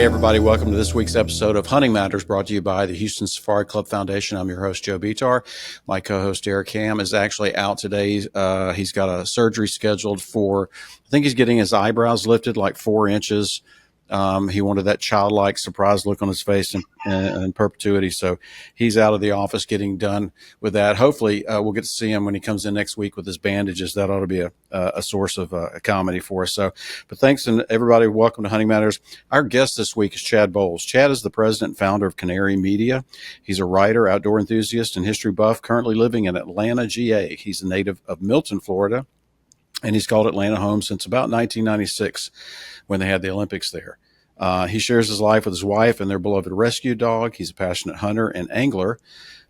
Hey, everybody. Welcome to this week's episode of Hunting Matters, brought to you by the Houston Safari Club Foundation. I'm your host, Joe Bitar. My co-host, Derek Ham, is actually out today. He's got a surgery scheduled for, I think he's getting his eyebrows lifted like 4 inches. He wanted that childlike surprised look on his face in perpetuity. So he's out of the office getting done with that. Hopefully we'll get to see him when he comes in next week with his bandages. That ought to be a source of comedy for us. So, but thanks, and everybody, welcome to Hunting Matters. Our guest this week is Chad Boles. Chad is the president and founder of Canary Media. He's a writer, outdoor enthusiast, and history buff, currently living in Atlanta, GA. He's a native of Milton, Florida, and he's called Atlanta home since about 1996 when they had the Olympics there. He shares his life with his wife and their beloved rescue dog. He's a passionate hunter and angler,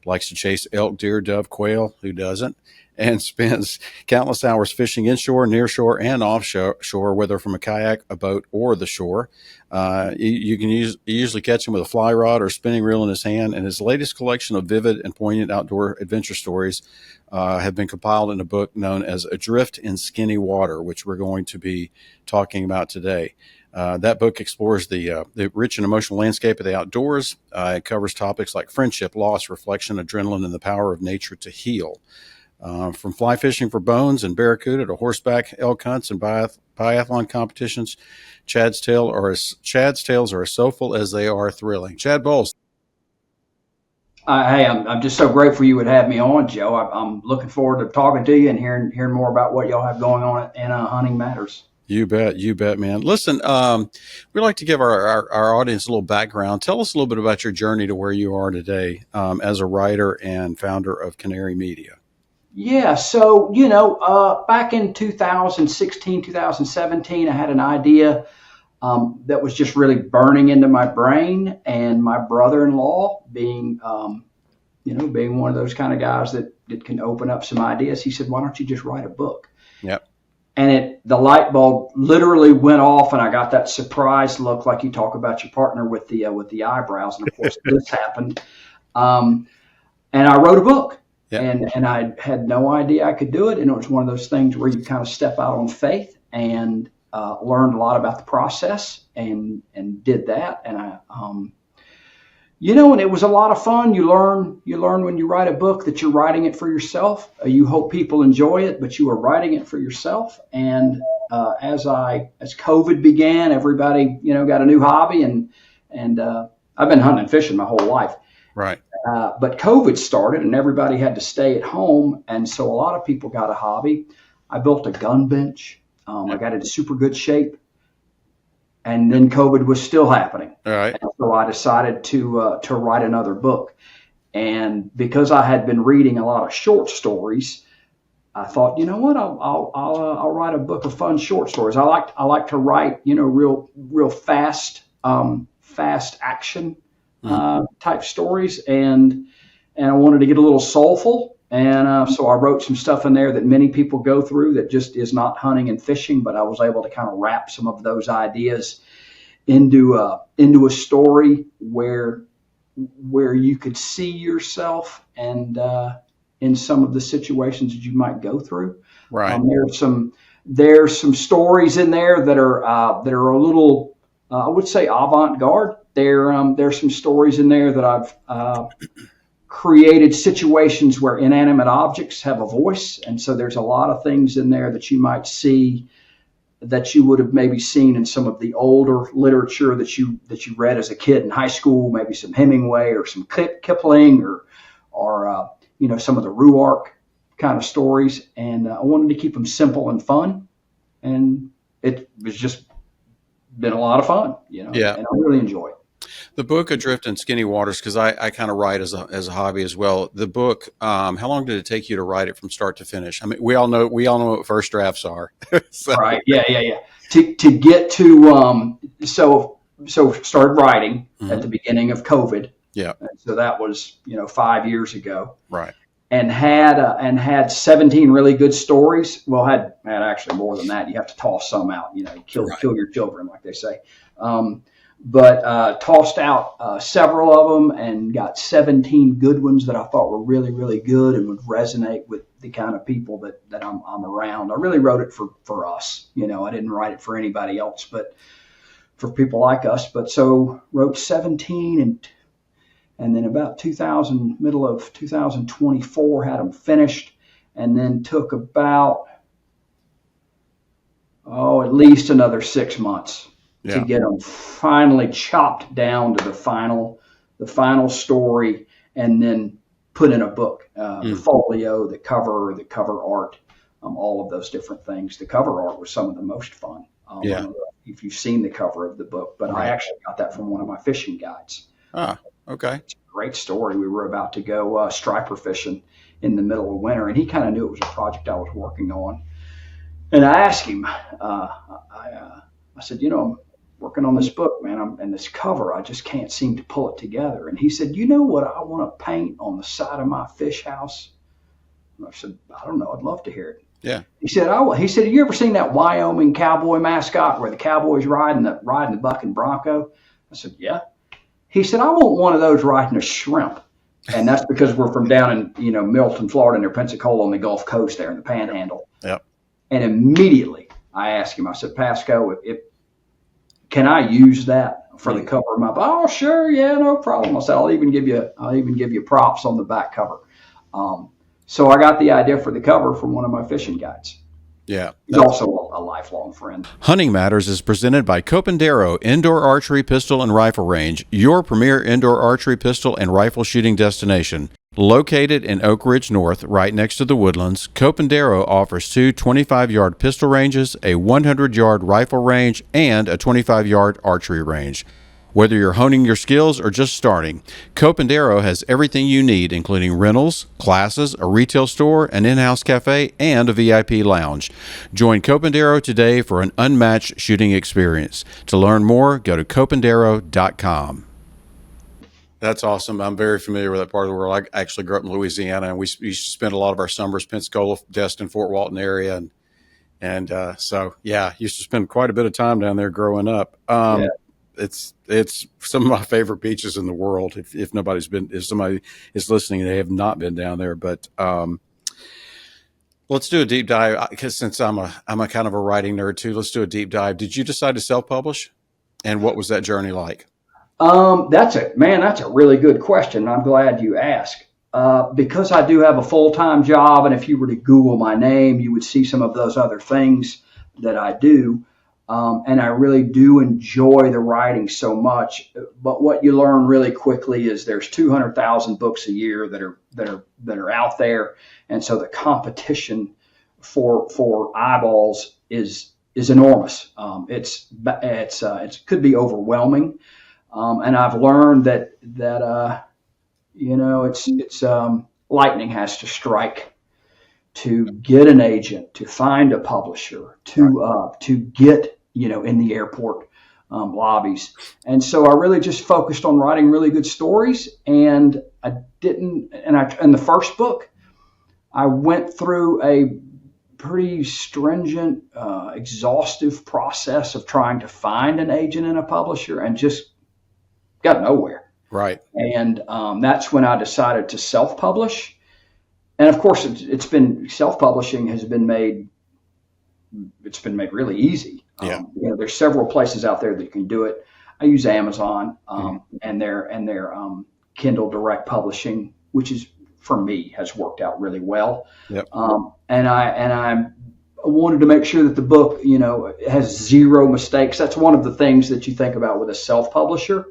likes to chase elk, deer, dove, quail, who doesn't, and spends countless hours fishing inshore, nearshore, and offshore, whether from a kayak, a boat, or the shore. You usually catch him with a fly rod or spinning reel in his hand, and his latest collection of vivid and poignant outdoor adventure stories have been compiled in a book known as Adrift in Skinny Water, which we're going to be talking about today. That book explores the rich and emotional landscape of the outdoors. It covers topics like friendship, loss, reflection, adrenaline, and the power of nature to heal. From fly fishing for bones and barracuda to horseback elk hunts and biathlon competitions, Chad's tales are as soulful as they are thrilling. Chad Boles. Hey, I'm just so grateful you would have me on, Joe. I'm looking forward to talking to you and hearing more about what y'all have going on in Hunting Matters. You bet, man. Listen, we like to give our audience a little background. Tell us a little bit about your journey to where you are today as a writer and founder of Canary Media. Yeah, so, back in 2016, 2017, I had an idea that was just really burning into my brain. And my brother-in-law, being one of those kind of guys that can open up some ideas, he said, "Why don't you just write a book?" Yep. And the light bulb literally went off, and I got that surprised look, like you talk about your partner with the eyebrows. And of course, this happened. And I wrote a book, and I had no idea I could do it. And it was one of those things where you kind of step out on faith, and learned a lot about the process, and did that. And and it was a lot of fun. You learn when you write a book that you're writing it for yourself. You hope people enjoy it, but you are writing it for yourself. And as COVID began, everybody, got a new hobby, and I've been hunting and fishing my whole life. Right. But COVID started, and everybody had to stay at home. And so a lot of people got a hobby. I built a gun bench. I got it in super good shape. And then COVID was still happening. All right. And so I decided to write another book. And because I had been reading a lot of short stories, I thought, you know what, I'll write a book of fun short stories. I like to write, real fast action type stories, and I wanted to get a little soulful. And so I wrote some stuff in there that many people go through that just is not hunting and fishing, but I was able to kind of wrap some of those ideas into a story where you could see yourself and in some of the situations that you might go through. Right. There's some stories in there that are a little I would say avant-garde. There's some stories in there that I've created situations where inanimate objects have a voice. And so there's a lot of things in there that you might see that you would have maybe seen in some of the older literature that you read as a kid in high school, maybe some Hemingway or some Kipling or some of the Ruark kind of stories. And I wanted to keep them simple and fun. And it was just been a lot of fun, Yeah. And I really enjoy it. The book Adrift in Skinny Waters, because I kind of write as a hobby as well. The book, how long did it take you to write it from start to finish? I mean, we all know what first drafts are. So. Right. Yeah. To get to so started writing at the beginning of COVID. Yeah. And so that was 5 years ago. Right. And had 17 really good stories. Well, had actually more than that. You have to toss some out. You kill your children, like they say. But tossed out several of them and got 17 good ones that I thought were really, really good and would resonate with the kind of people that I'm around. I really wrote it for us. I didn't write it for anybody else, but for people like us. But so wrote 17 and then about middle of 2024 had them finished, and then took about at least another 6 months to get them finally chopped down to the final story, and then put in a book, the folio, the cover art, all of those different things. The cover art was some of the most fun. I don't know if you've seen the cover of the book, but I actually got that from one of my fishing guides. Ah, okay. It's a great story. We were about to go striper fishing in the middle of winter, and he kind of knew it was a project I was working on. And I asked him, I said, I'm working on this book, man, and this cover, I just can't seem to pull it together. And he said, you know what I want to paint on the side of my fish house? And I said, I don't know. I'd love to hear it. Yeah. He said, have you ever seen that Wyoming cowboy mascot where the cowboy's riding the buck and bronco? I said, yeah. He said, I want one of those riding a shrimp. And that's because we're from down in, Milton, Florida, near Pensacola on the Gulf Coast there in the Panhandle. Yep. And immediately I asked him, I said, Pasco, can I use that for the cover of my book? Oh, sure. Yeah, no problem. I said, I'll even give you props on the back cover. So I got the idea for the cover from one of my fishing guides. Yeah. He's also a lifelong friend. Hunting Matters is presented by Copandero Indoor Archery Pistol and Rifle Range, your premier indoor archery pistol and rifle shooting destination. Located in Oak Ridge North, right next to the Woodlands, Copandero offers 2 25-yard pistol ranges, a 100-yard rifle range, and a 25-yard archery range. Whether you're honing your skills or just starting, Copandero has everything you need, including rentals, classes, a retail store, an in-house cafe, and a VIP lounge. Join Copandero today for an unmatched shooting experience. To learn more, go to copandero.com. That's awesome. I'm very familiar with that part of the world. I actually grew up in Louisiana, and we used to spend a lot of our summers, Pensacola, Destin, Fort Walton area. And so, used to spend quite a bit of time down there growing up. It's some of my favorite beaches in the world. If somebody is listening, they have not been down there, but let's do a deep dive, because since I'm a kind of a writing nerd too, let's do a deep dive. Did you decide to self-publish, and what was that journey like? That's a really good question. I'm glad you asked. Because I do have a full-time job, and if you were to Google my name, you would see some of those other things that I do. And I really do enjoy the writing so much. But what you learn really quickly is there's 200,000 books a year that are out there, and so the competition for eyeballs is enormous. It could be overwhelming, and I've learned that it's lightning has to strike to get an agent, to find a publisher, to get in the airport lobbies. And so I really just focused on writing really good stories. And in the first book, I went through a pretty stringent, exhaustive process of trying to find an agent and a publisher, and just got nowhere. Right. And that's when I decided to self-publish. And of course, self-publishing has been made really easy. Yeah. There's several places out there that you can do it. I use Amazon and their Kindle Direct Publishing, which is, for me, has worked out really well. Yep. And I wanted to make sure that the book, has zero mistakes. That's one of the things that you think about with a self-publisher,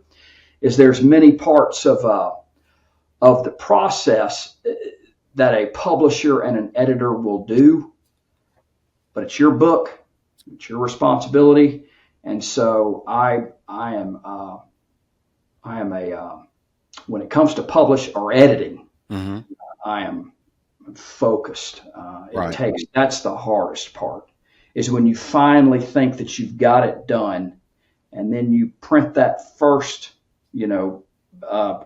is there's many parts of the process that a publisher and an editor will do, but it's your book, it's your responsibility. And so I am when it comes to publish or editing, I am focused. That's the hardest part, is when you finally think that you've got it done, and then you print that first,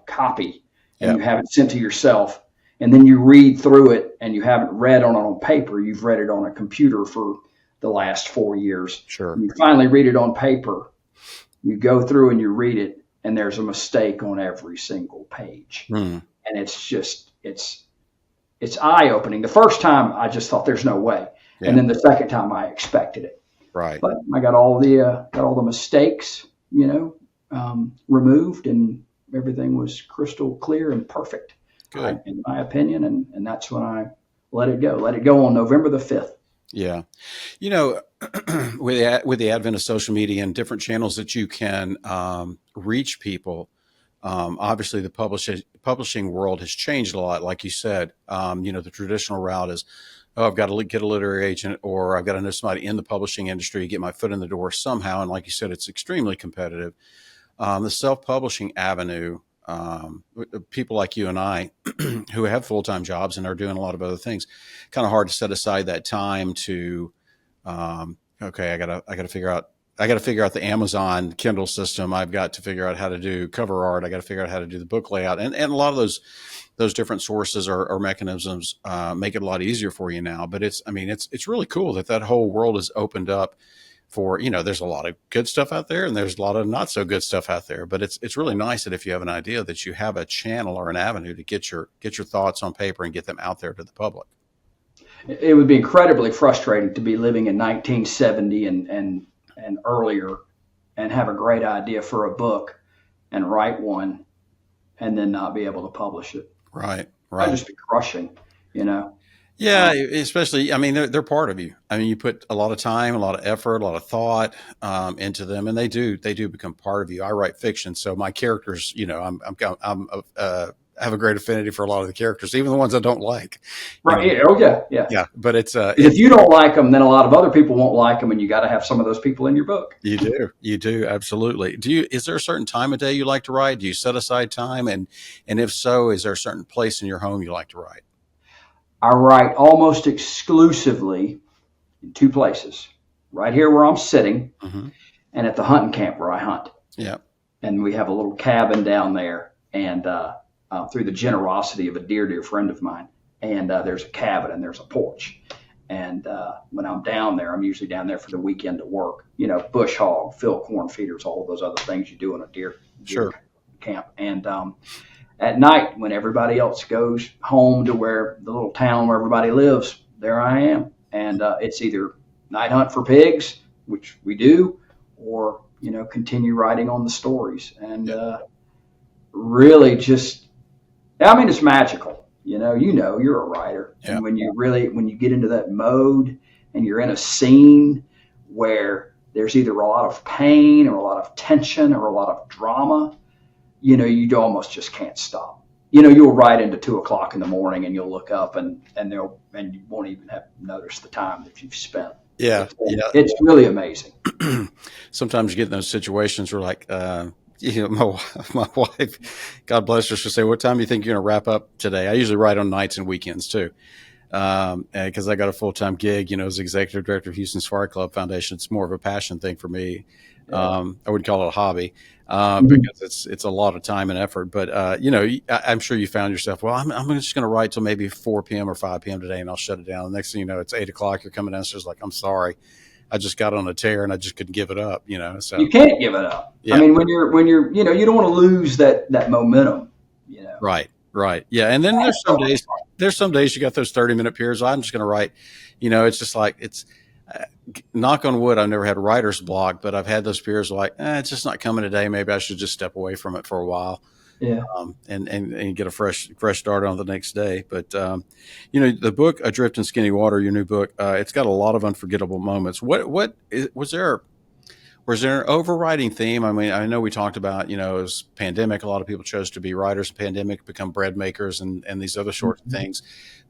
copy, and you have it sent to yourself. And then you read through it, and you haven't read on it on paper. You've read it on a computer for the last 4 years. Sure. And you finally read it on paper. You go through and you read it, and there's a mistake on every single page. And it's eye-opening. The first time I just thought there's no way. Yeah. And then the second time I expected it. Right. But I got all the mistakes removed, and everything was crystal clear and perfect, Good. in my opinion. And that's when I let it go. Let it go on November the 5th. Yeah. You know, with the advent of social media and different channels that you can reach people, obviously the publishing world has changed a lot. Like you said, the traditional route is, oh, I've got to get a literary agent, or I've got to know somebody in the publishing industry, get my foot in the door somehow. And like you said, it's extremely competitive. The self-publishing avenue, people like you and I who have full-time jobs and are doing a lot of other things, kind of hard to set aside that time to, okay, I gotta figure out the Amazon Kindle system. I've got to figure out how to do cover art. I got to figure out how to do the book layout, and a lot of those different sources or mechanisms make it a lot easier for you now. But it's really cool that whole world is opened up for, there's a lot of good stuff out there and there's a lot of not so good stuff out there, but it's really nice that if you have an idea that you have a channel or an avenue to get your thoughts on paper and get them out there to the public. It would be incredibly frustrating to be living in 1970 and earlier and have a great idea for a book and write one and then not be able to publish it. Right. That'd just be crushing, Yeah, especially, they're part of you. You put a lot of time, a lot of effort, a lot of thought into them, and they do become part of you. I write fiction, so my characters, have a great affinity for a lot of the characters, even the ones I don't like. Right? Yeah. Oh, yeah. Yeah. But if you don't like them, then a lot of other people won't like them, and you got to have some of those people in your book. You do, absolutely. Is there a certain time of day you like to write? Do you set aside time, and if so, is there a certain place in your home you like to write? I write almost exclusively in two places: right here where I'm sitting, mm-hmm. and at the hunting camp where I hunt. Yeah. And we have a little cabin down there, and through the generosity of a dear friend of mine, and there's a cabin and there's a porch. And when I'm down there, I'm usually down there for the weekend to work, bush hog, fill corn feeders, all those other things you do in a deer camp. And at night, when everybody else goes home to where the little town where everybody lives, there I am. And it's either night hunt for pigs, which we do, or, continue writing on the stories. And really just, it's magical. You're a writer. Yeah. And when you get into that mode and you're in a scene where there's either a lot of pain or a lot of tension or a lot of drama, you almost just can't stop. You'll write into 2:00 in the morning and you'll look up and you won't even have noticed the time that you've spent. Yeah. It's really amazing. Sometimes you get in those situations where my wife, God bless her, she'll say, "What time do you think you're going to wrap up today?" I usually write on nights and weekends too. Because I got a full-time gig, as executive director of Houston Safari Club Foundation. It's more of a passion thing for me. I wouldn't call it a hobby because it's a lot of time and effort. But, I'm sure you found yourself, well, I'm just going to write till maybe 4 p.m. or 5 p.m. today, and I'll shut it down. The next thing you know, it's 8:00. You're coming downstairs like, I'm sorry. I just got on a tear and I just couldn't give it up, So you can't give it up. Yeah. When you're, you don't want to lose that momentum, Right. Yeah. And then there's some days you got those 30-minute periods. I'm just going to write, it's just like, it's knock on wood. I've never had writer's block, but I've had those periods like, it's just not coming today. Maybe I should just step away from it for a while. Yeah. And get a fresh start on the next day. But, the book, Adrift in Skinny Water, your new book, it's got a lot of unforgettable moments. Was there an overriding theme? I know we talked about, it was pandemic. A lot of people chose to be writers. Pandemic, become bread makers and these other sorts of things.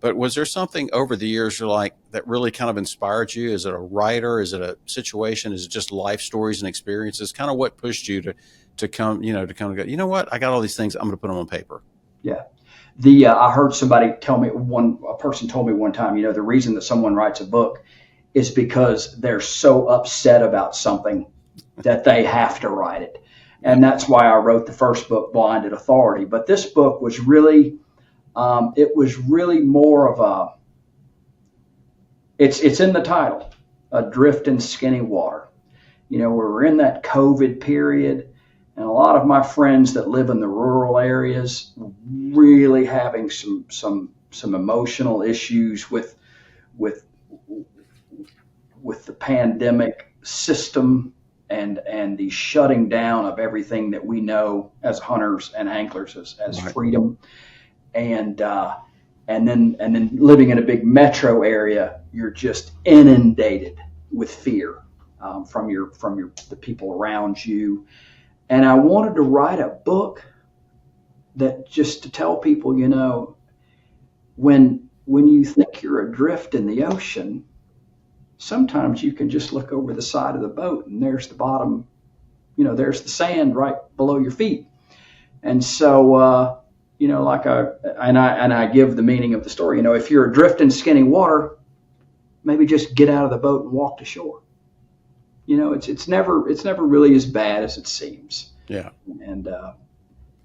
But was there something over the years you're like that really kind of inspired you? Is it a writer? Is it a situation? Is it just life stories and experiences? Kind of what pushed you to come and go, you know what? I got all these things. I'm going to put them on paper. Yeah. I heard somebody tell me, a person told me one time, the reason that someone writes a book is because they're so upset about something that they have to write it. And that's why I wrote the first book, Blinded Authority. But this book was really, more of it's in the title, Adrift in Skinny Water. We're in that COVID period, and a lot of my friends that live in the rural areas really having some emotional issues with the pandemic system and the shutting down of everything that we know as hunters and anglers as Right. freedom, and then living in a big metro area, you're just inundated with fear from the people around you. And I wanted to write a book that just to tell people, when you think you're adrift in the ocean, sometimes you can just look over the side of the boat and there's the bottom, there's the sand right below your feet. And so, I give the meaning of the story. If you're adrift in skinny water, maybe just get out of the boat and walk to shore. It's never really as bad as it seems. Yeah. And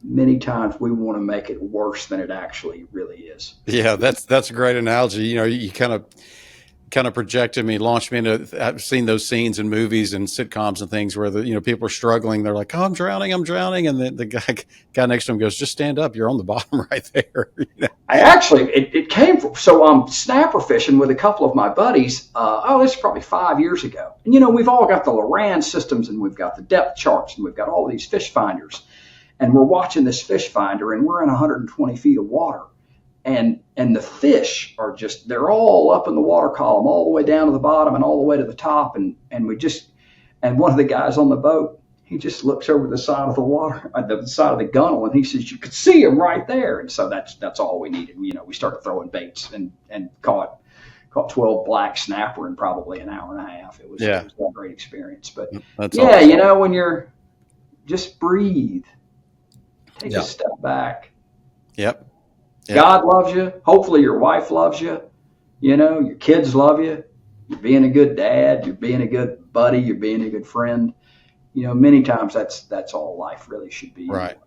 many times we want to make it worse than it actually really is. Yeah, that's a great analogy. You kind of projected me, launched me into. I've seen those scenes in movies and sitcoms and things where people are struggling. They're like, "Oh, I'm drowning," and the guy next to him goes, "Just stand up. You're on the bottom right there." I actually, it came from, so I'm snapper fishing with a couple of my buddies. This is probably 5 years ago. And we've all got the Loran systems, and we've got the depth charts, and we've got all these fish finders. And we're watching this fish finder, and we're in 120 feet of water. And the fish are they're all up in the water column, all the way down to the bottom and all the way to the top. And one of the guys on the boat, he just looks over the side of the water, the side of the gunnel, and he says, "You could see him right there." And so that's all we needed. We started throwing baits and caught 12 black snapper in probably an hour and a half. It was a great experience. But that's awesome. when you're just breathe, take a step back. Yep. God loves you. Hopefully your wife loves you. Your kids love you. You're being a good dad. You're being a good buddy. You're being a good friend. Many times that's all life really should be. Right.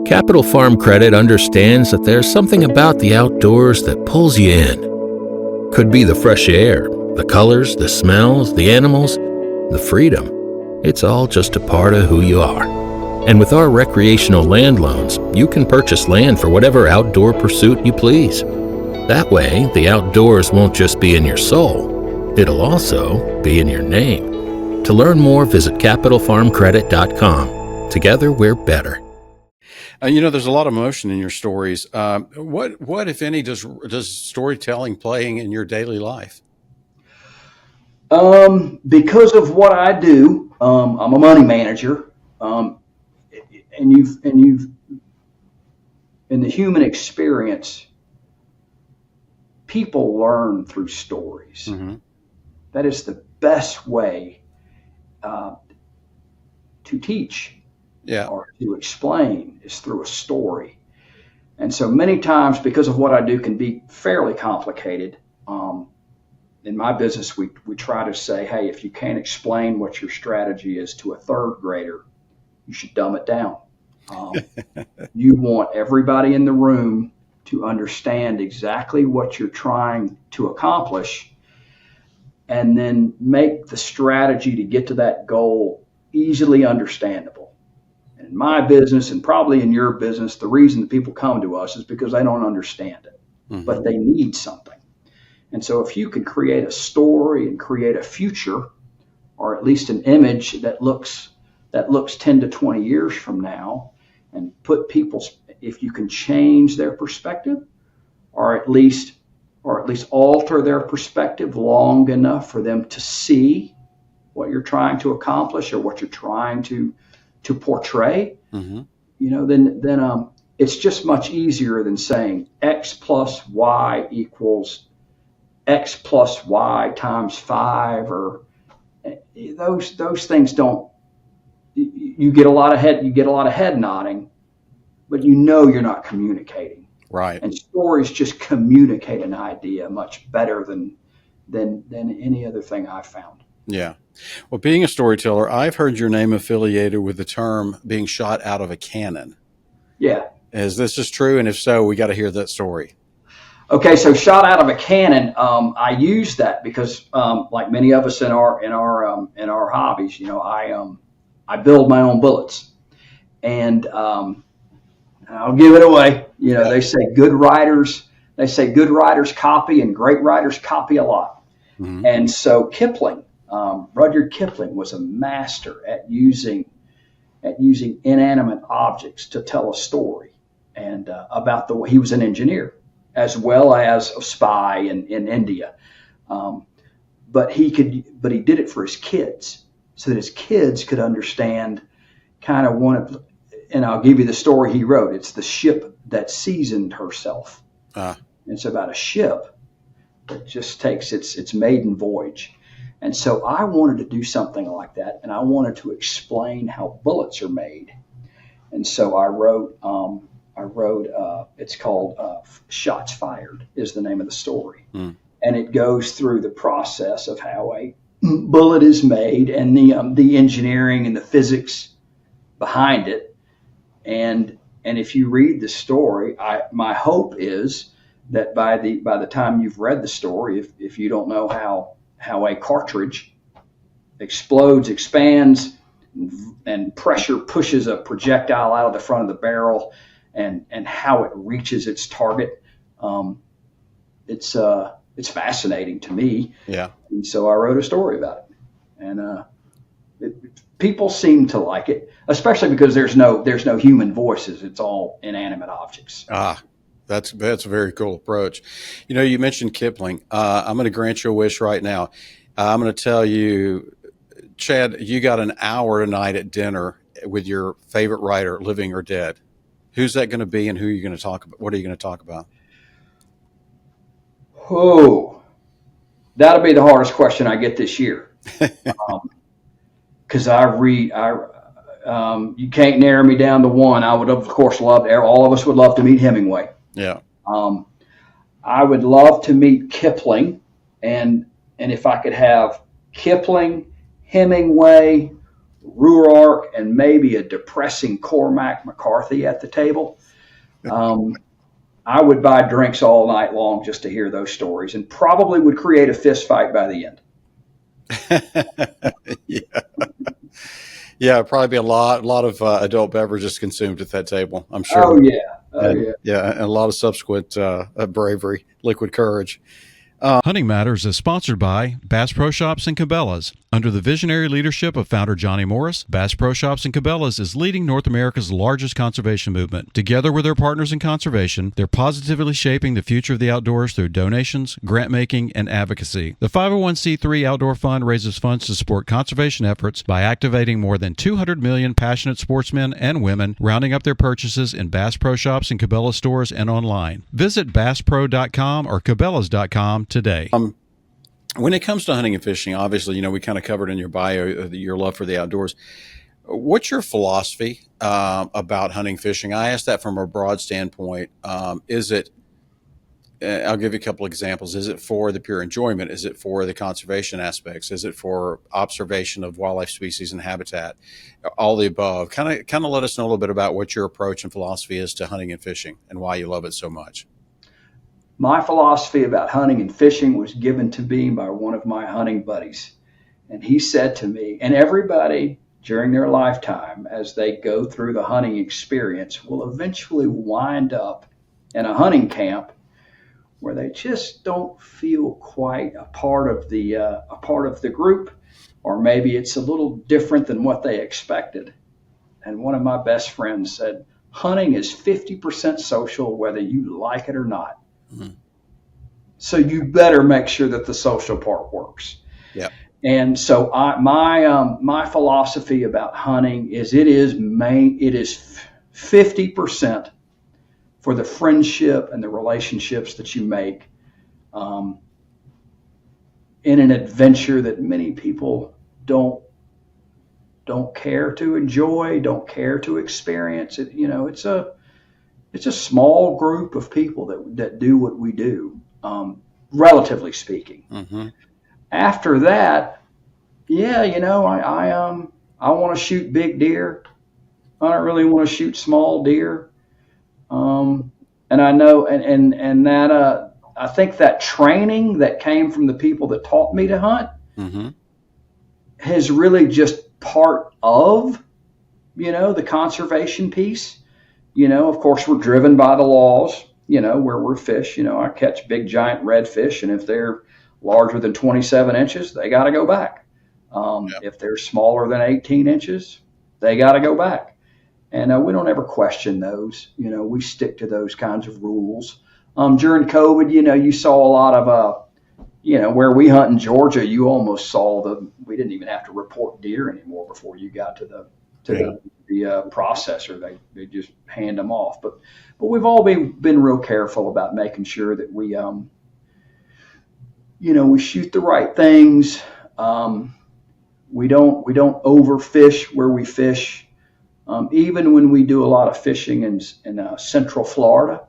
Capital Farm Credit understands that there's something about the outdoors that pulls you in. Could be the fresh air, the colors, the smells, the animals, the freedom. It's all just a part of who you are. And with our recreational land loans, you can purchase land for whatever outdoor pursuit you please. That way, the outdoors won't just be in your soul, it'll also be in your name. To learn more, visit capitalfarmcredit.com. Together, we're better. There's a lot of emotion in your stories. What, if any, does storytelling playing in your daily life? Because of what I do, I'm a money manager. And you've in the human experience, people learn through stories. Mm-hmm. That is the best way to teach or to explain, is through a story. And so many times, because of what I do can be fairly complicated, in my business, we try to say, hey, if you can't explain what your strategy is to a third grader, you should dumb it down. You want everybody in the room to understand exactly what you're trying to accomplish, and then make the strategy to get to that goal easily understandable. In my business, and probably in your business, the reason that people come to us is because they don't understand it, but they need something. And so if you can create a story and create a future, or at least an image that looks 10 to 20 years from now, and put if you can change their perspective, or at least alter their perspective long enough for them to see what you're trying to accomplish or what you're trying to portray, then it's just much easier than saying X plus Y equals X plus Y times 5, or those things don't. You get a lot of head nodding, but you're not communicating. Right. And stories just communicate an idea much better than any other thing I've found. Yeah. Well, being a storyteller, I've heard your name affiliated with the term being shot out of a cannon. Yeah. Is this just true? And if so, we got to hear that story. Okay, so shot out of a cannon. I use that because, like many of us in our hobbies, I build my own bullets, and I'll give it away. They say good writers copy, and great writers copy a lot. Mm-hmm. And so Kipling Rudyard Kipling was a master at using inanimate objects to tell a story, and about he was an engineer as well as a spy in India. But he did it for his kids so that his kids could understand kind of and I'll give you the story he wrote. It's the ship that seasoned herself. It's about a ship that just takes its maiden voyage. And so I wanted to do something like that, and I wanted to explain how bullets are made. And so I wrote, it's called Shots Fired is the name of the story. And it goes through the process of how a bullet is made and the engineering and the physics behind it. And if you read the story, my hope is that by the time you've read the story, if you don't know how a cartridge explodes, expands, and pressure pushes a projectile out of the front of the barrel, and how it reaches its target, it's fascinating to me. Yeah. And so I wrote a story about it, and people seem to like it, especially because there's no human voices. It's all inanimate objects. That's a very cool approach. You mentioned Kipling. I'm going to grant you a wish right now. I'm going to tell you, Chad, you got an hour tonight at dinner with your favorite writer, living or dead. Who's that going to be, and who are you going to talk about? What are you going to talk about? Oh, that'll be the hardest question I get this year. Because you can't narrow me down to one. I would, of course, all of us would love to meet Hemingway. Yeah. I would love to meet Kipling, and if I could have Kipling, Hemingway, Ruark, and maybe a depressing Cormac McCarthy at the table, I would buy drinks all night long just to hear those stories, and probably would create a fist fight by the end. Yeah, probably be a lot of adult beverages consumed at that table, I'm sure. Oh yeah. Yeah, and a lot of subsequent bravery, liquid courage. Hunting Matters is sponsored by Bass Pro Shops and Cabela's. Under the visionary leadership of founder Johnny Morris, Bass Pro Shops and Cabela's is leading North America's largest conservation movement. Together with their partners in conservation, they're positively shaping the future of the outdoors through donations, grant making, and advocacy. The 501c3 Outdoor Fund raises funds to support conservation efforts by activating more than 200 million passionate sportsmen and women, rounding up their purchases in Bass Pro Shops and Cabela's stores and online. Visit BassPro.com or Cabela's.com today. When it comes to hunting and fishing, obviously, we kind of covered in your bio your love for the outdoors. What's your philosophy about hunting, fishing? I ask that from a broad standpoint. Is it, I'll give you a couple examples. Is it for the pure enjoyment? Is it for the conservation aspects? Is it for observation of wildlife species and habitat? All the above. Kind of let us know a little bit about what your approach and philosophy is to hunting and fishing and why you love it so much. My philosophy about hunting and fishing was given to me by one of my hunting buddies. And he said to me, and everybody during their lifetime, as they go through the hunting experience, will eventually wind up in a hunting camp where they just don't feel quite a part of the group, or maybe it's a little different than what they expected. And one of my best friends said, hunting is 50% social, whether you like it or not. Mm-hmm. So you better make sure that the social part works. Yeah. And so my philosophy about hunting is it is 50% for the friendship and the relationships that you make in an adventure that many people don't care to enjoy, don't care to experience. It's a small group of people that do what we do, relatively speaking. Mm-hmm. After that, I want to shoot big deer. I don't really want to shoot small deer. And I know, and that I think that training that came from the people that taught me to hunt mm-hmm. has really just part of, the conservation piece. Of course, we're driven by the laws, where we're fish. I catch big, giant redfish, and if they're larger than 27 inches, they got to go back. If they're smaller than 18 inches, they got to go back. And we don't ever question those. We stick to those kinds of rules. During COVID, you saw a lot of, where we hunt in Georgia, you almost saw we didn't even have to report deer anymore before you got to the processor. They just hand them off. But we've all been real careful about making sure that we shoot the right things. We don't overfish where we fish. Even when we do a lot of fishing in Central Florida,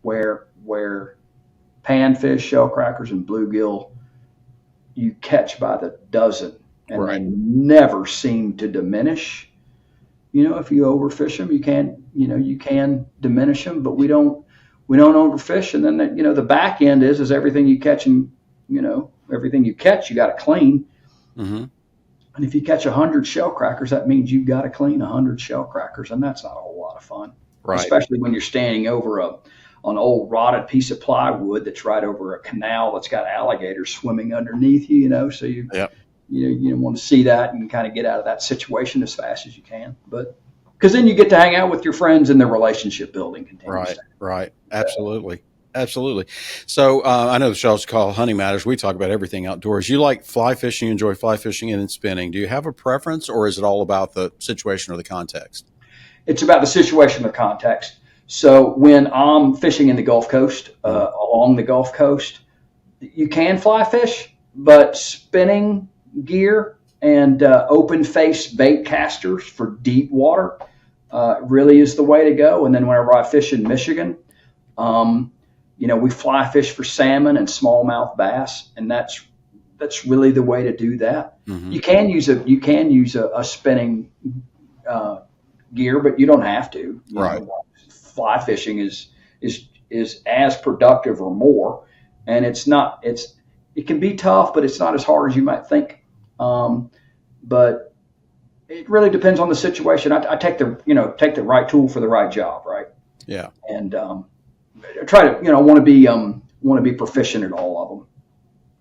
where panfish, shellcrackers, and bluegill you catch by the dozen, and they never seem to diminish. If you overfish them, you can diminish them, but we don't overfish. And then the back end is everything you catch, and everything you catch you got to clean. And if you catch 100 shellcrackers, that means you've got to clean 100 shellcrackers, and that's not a whole lot of fun. Especially when you're standing over an old rotted piece of plywood that's right over a canal that's got alligators swimming underneath you. So you want to see that and kind of get out of that situation as fast as you can. But because then you get to hang out with your friends and the relationship building continues. Right. Absolutely. So I know the show's called Hunting Matters. We talk about everything outdoors. You like fly fishing, enjoy fly fishing and spinning. Do you have a preference, or is it all about the situation or the context? It's about the situation or context. So when I'm fishing in the Gulf Coast, along the Gulf Coast, you can fly fish, but spinning gear and open face bait casters for deep water really is the way to go. And then whenever I fish in Michigan, we fly fish for salmon and smallmouth bass, and that's really the way to do that. You can use a spinning gear, but you don't have to. Fly fishing is as productive or more, and it can be tough, but it's not as hard as you might think. But it really depends on the situation. I take the right tool for the right job, right? Yeah. And I try to want to be proficient at all of them.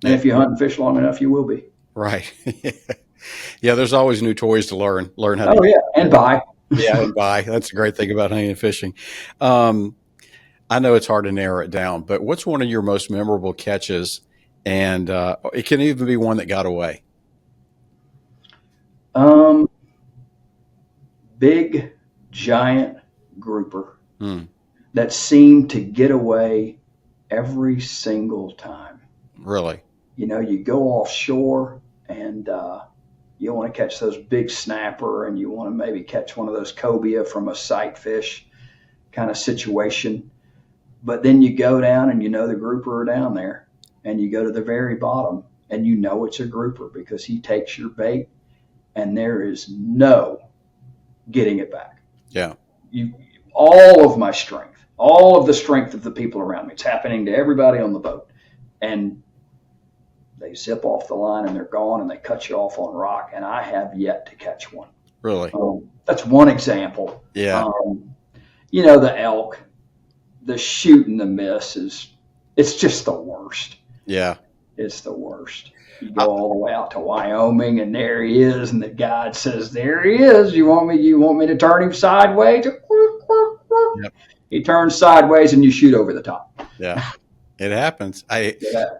And if you hunt and fish long enough, you will be. Right. Yeah. There's always new toys to learn how to. Oh yeah, and buy. And buy. That's a great thing about hunting and fishing. I know it's hard to narrow it down, but what's one of your most memorable catches? And it can even be one that got away. Big giant grouper that seemed to get away every single time. Really? You go offshore and you want to catch those big snapper, and you want to maybe catch one of those cobia from a sight fish kind of situation. But then you go down and the grouper are down there, and you go to the very bottom and it's a grouper because he takes your bait and there is no getting it back. Yeah. All of my strength, all of the strength of the people around me, it's happening to everybody on the boat. And they zip off the line and they're gone, and they cut you off on rock, and I have yet to catch one. Really? That's one example. Yeah. The elk, the shoot and the miss it's just the worst. Yeah. It's the worst. You go all the way out to Wyoming, and there he is, and the guide says, "There he is. You want me to turn him sideways?" Yep. He turns sideways, and you shoot over the top. Yeah. It happens.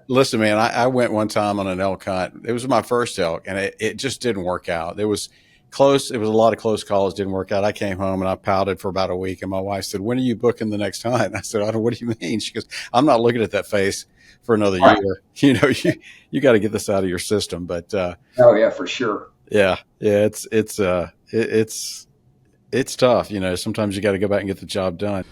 Listen, man, I went one time on an elk hunt. It was my first elk, and it just didn't work out. It was close. It was a lot of close calls. Didn't work out. I came home and I pouted for about a week, and my wife said, "When are you booking the next hunt?" I said, "I don't know. What do you mean?" She goes, "I'm not looking at that face for another year. You got to get this out of your system." But oh yeah, for sure. Yeah. It's tough. Sometimes you got to go back and get the job done.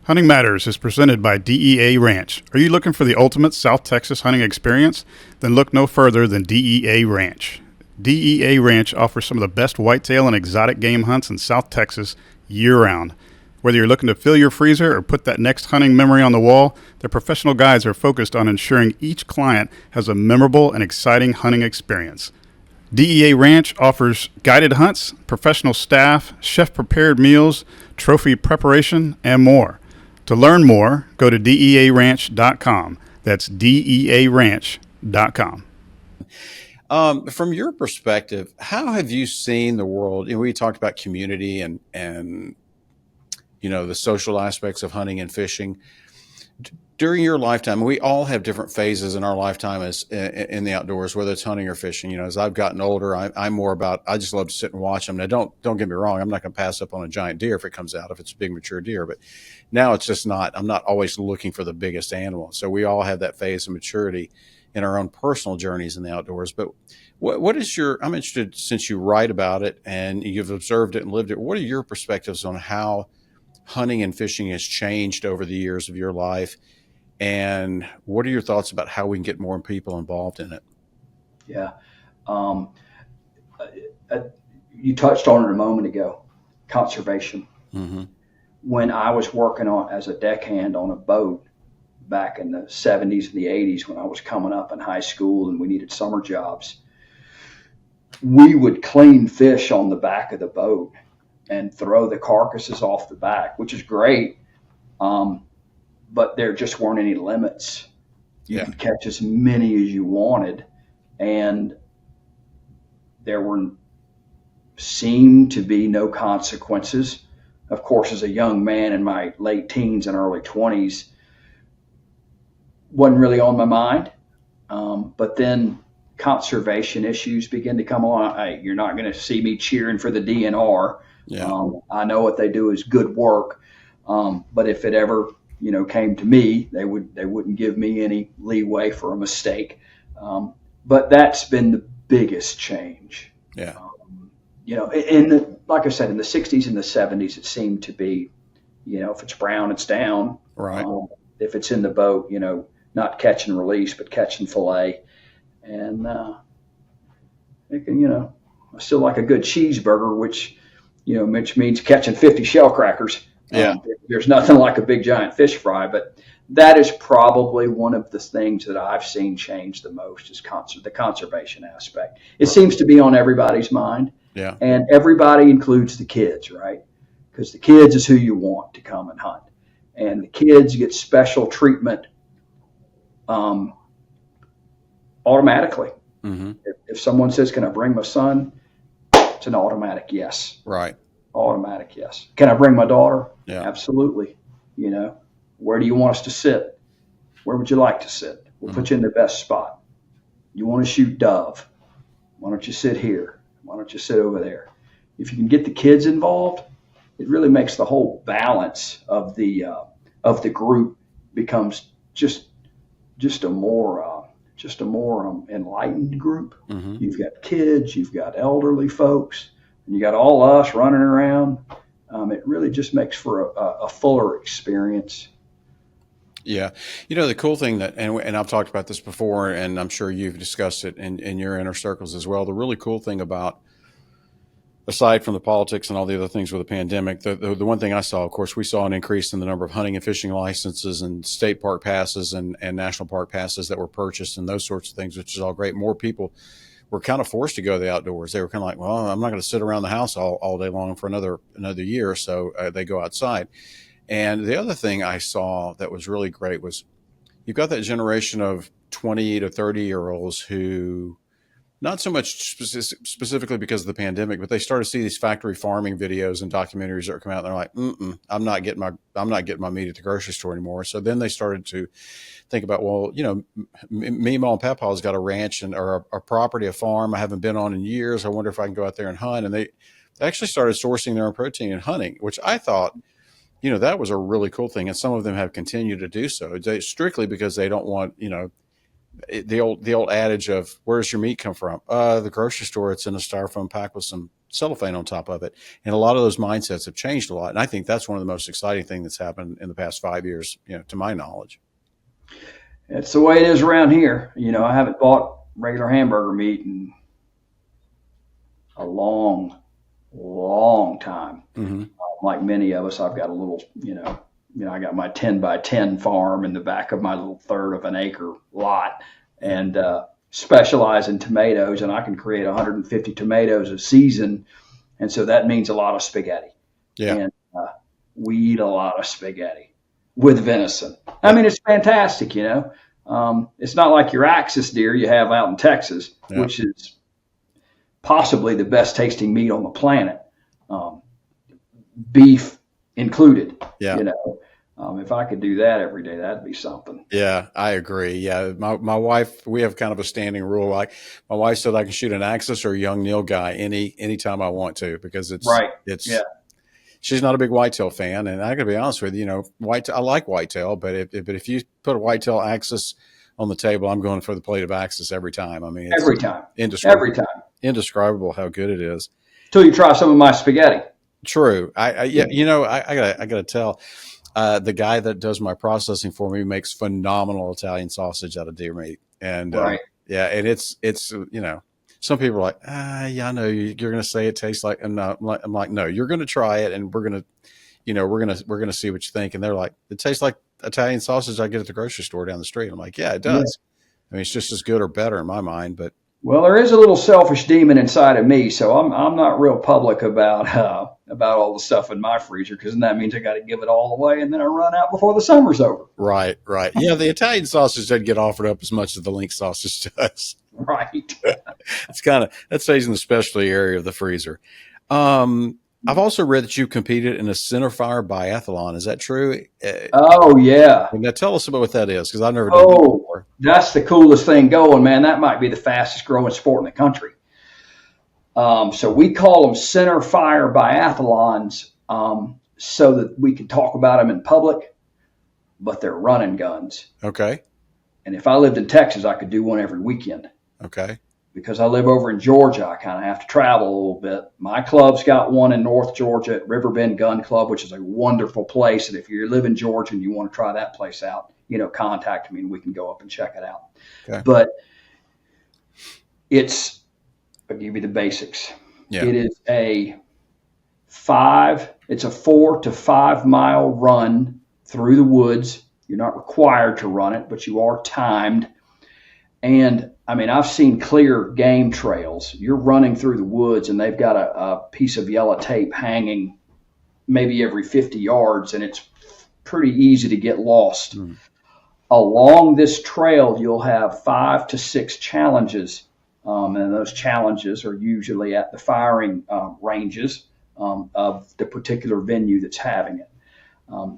Hunting Matters is presented by DEA Ranch. Are you looking for the ultimate South Texas hunting experience? Then look no further than DEA Ranch. DEA Ranch offers some of the best whitetail and exotic game hunts in South Texas year-round. Whether you're looking to fill your freezer or put that next hunting memory on the wall, their professional guides are focused on ensuring each client has a memorable and exciting hunting experience. DEA Ranch offers guided hunts, professional staff, chef-prepared meals, trophy preparation, and more. To learn more, go to dearanch.com. That's dearanch.com. From your perspective, how have you seen the world? We talked about community and the social aspects of hunting and fishing during your lifetime. We all have different phases in our lifetime as in the outdoors, whether it's hunting or fishing. As I've gotten older, I'm more about, I just love to sit and watch them. Now, don't get me wrong. I'm not going to pass up on a giant deer if it comes out, if it's a big mature deer, but now it's just not, I'm not always looking for the biggest animal. So we all have that phase of maturity in our own personal journeys in the outdoors. But what is I'm interested, since you write about it and you've observed it and lived it, what are your perspectives on how hunting and fishing has changed over the years of your life? And what are your thoughts about how we can get more people involved in it? Yeah. Um, you touched on it a moment ago, conservation. Mm-hmm. When I was working as a deckhand on a boat back in the 70s and the 80s, when I was coming up in high school and we needed summer jobs, we would clean fish on the back of the boat and throw the carcasses off the back, which is great. But there just weren't any limits. You could catch as many as you wanted. And there seemed to be no consequences. Of course, as a young man in my late teens and early 20s, wasn't really on my mind. But then conservation issues begin to come along. Hey, you're not going to see me cheering for the DNR. Yeah. I know what they do is good work. But if it ever, came to me, they wouldn't give me any leeway for a mistake. But that's been the biggest change. Yeah. Like I said, in the 60s and the 70s, it seemed to be, if it's brown, it's down. Right. If it's in the boat, not catch and release, but catch and fillet. And, I still like a good cheeseburger, which means catching 50 shell crackers. Yeah. There's nothing like a big giant fish fry, but that is probably one of the things that I've seen change the most is the conservation aspect. It seems to be on everybody's mind. Yeah. And everybody includes the kids, right? Because the kids is who you want to come and hunt. And the kids get special treatment automatically. Mm-hmm. If someone says, can I bring my son? It's an automatic yes. Right. Automatic yes. Can I bring my daughter? Yeah. Absolutely. Where do you want us to sit? Where would you like to sit? We'll put you in the best spot. You want to shoot dove? Why don't you sit here? Why don't you sit over there? If you can get the kids involved, it really makes the whole balance of the group becomes just a more enlightened group. Mm-hmm. You've got kids, you've got elderly folks, and you got all us running around. It really just makes for a fuller experience. Yeah. The cool thing and I've talked about this before, and I'm sure you've discussed it in your inner circles as well. The really cool thing about, aside from the politics and all the other things with the pandemic, the one thing I saw, of course, we saw an increase in the number of hunting and fishing licenses and state park passes and national park passes that were purchased and those sorts of things, which is all great. More people were kind of forced to go to the outdoors. They were kind of like, well, I'm not going to sit around the house all day long for another year or so. They go outside. And the other thing I saw that was really great was you've got that generation of 20 to 30-year-olds who, not so much specifically because of the pandemic, but they started to see these factory farming videos and documentaries that come out. And they're like, I'm not getting my meat at the grocery store anymore. So then they started to think about, well, me, Mom, and Papa's got a ranch or a property, a farm I haven't been on in years. I wonder if I can go out there and hunt. And they actually started sourcing their own protein and hunting, which I thought, that was a really cool thing. And some of them have continued to do so strictly because they don't want, the old adage of where's your meat come from? The grocery store. It's in a styrofoam pack with some cellophane on top of it. And a lot of those mindsets have changed a lot. And I think that's one of the most exciting things that's happened in the past 5 years, to my knowledge. It's the way it is around here. I haven't bought regular hamburger meat in a long time. Mm-hmm. Like many of us, I've got a little, I got my 10 by 10 farm in the back of my little third of an acre lot and specialize in tomatoes, and I can create 150 tomatoes a season. And so that means a lot of spaghetti. Yeah. And we eat a lot of spaghetti with venison. I mean, it's fantastic, It's not like your axis deer you have out in Texas, Yeah. which is possibly the best tasting meat on the planet, beef included. Yeah. You know, if I could do that every day, that'd be something. Yeah, I agree. Yeah, my wife, we have kind of a standing rule. Like my wife said, I can shoot an axis or a young Neil guy anytime I want to, because Right. it's. Yeah. She's not a big whitetail fan, and I got to be honest with you. You know, I like whitetail, but if you put a whitetail axis on the table, I'm going for the plate of axis every time. I mean, it's Every time. indescribable, Every time. indescribable how good it is. Till you try some of my spaghetti. True. Yeah. You know, I gotta tell. The guy that does my processing for me makes phenomenal Italian sausage out of deer meat, and Right. yeah, and it's you know, some people are like, yeah, I know you're going to say it tastes like, and I'm like, no, you're going to try it, and we're going to, you know, we're going to see what you think, and they're like, it tastes like Italian sausage I get at the grocery store down the street. I'm like, yeah, it does. I mean, it's just as good or better in my mind, but. Well, there is a little selfish demon inside of me, so I'm not real public about all the stuff in my freezer, because then that means I got to give it all away, and then I run out before the summer's over. Right. Yeah, the Italian sausage doesn't get offered up as much as the link sausage does. Right. It's that stays in the specialty area of the freezer. I've also read that you competed in a center fire biathlon. Is that true? Oh yeah. Now tell us about what that is, because I've never done it before. That's the coolest thing going, man. That might be the fastest growing sport in the country. So we call them center fire biathlons, so that we can talk about them in public, but they're running guns. Okay. And if I lived in Texas, I could do one every weekend. Okay. Because I live over in Georgia, I kind of have to travel a little bit. My club's got one in North Georgia at Riverbend Gun Club, which is a wonderful place. And if you live in Georgia and you want to try that place out, you know, contact me and we can go up and check it out. Okay. But I'll give you the basics. Yeah. It is a 4 to 5 mile run through the woods. You're not required to run it, but you are timed. And I mean, I've seen clear game trails. You're running through the woods and they've got a piece of yellow tape hanging maybe every 50 yards, and it's pretty easy to get lost. Mm. Along this trail, you'll have 5 to 6 challenges, and those challenges are usually at the firing ranges of the particular venue that's having it.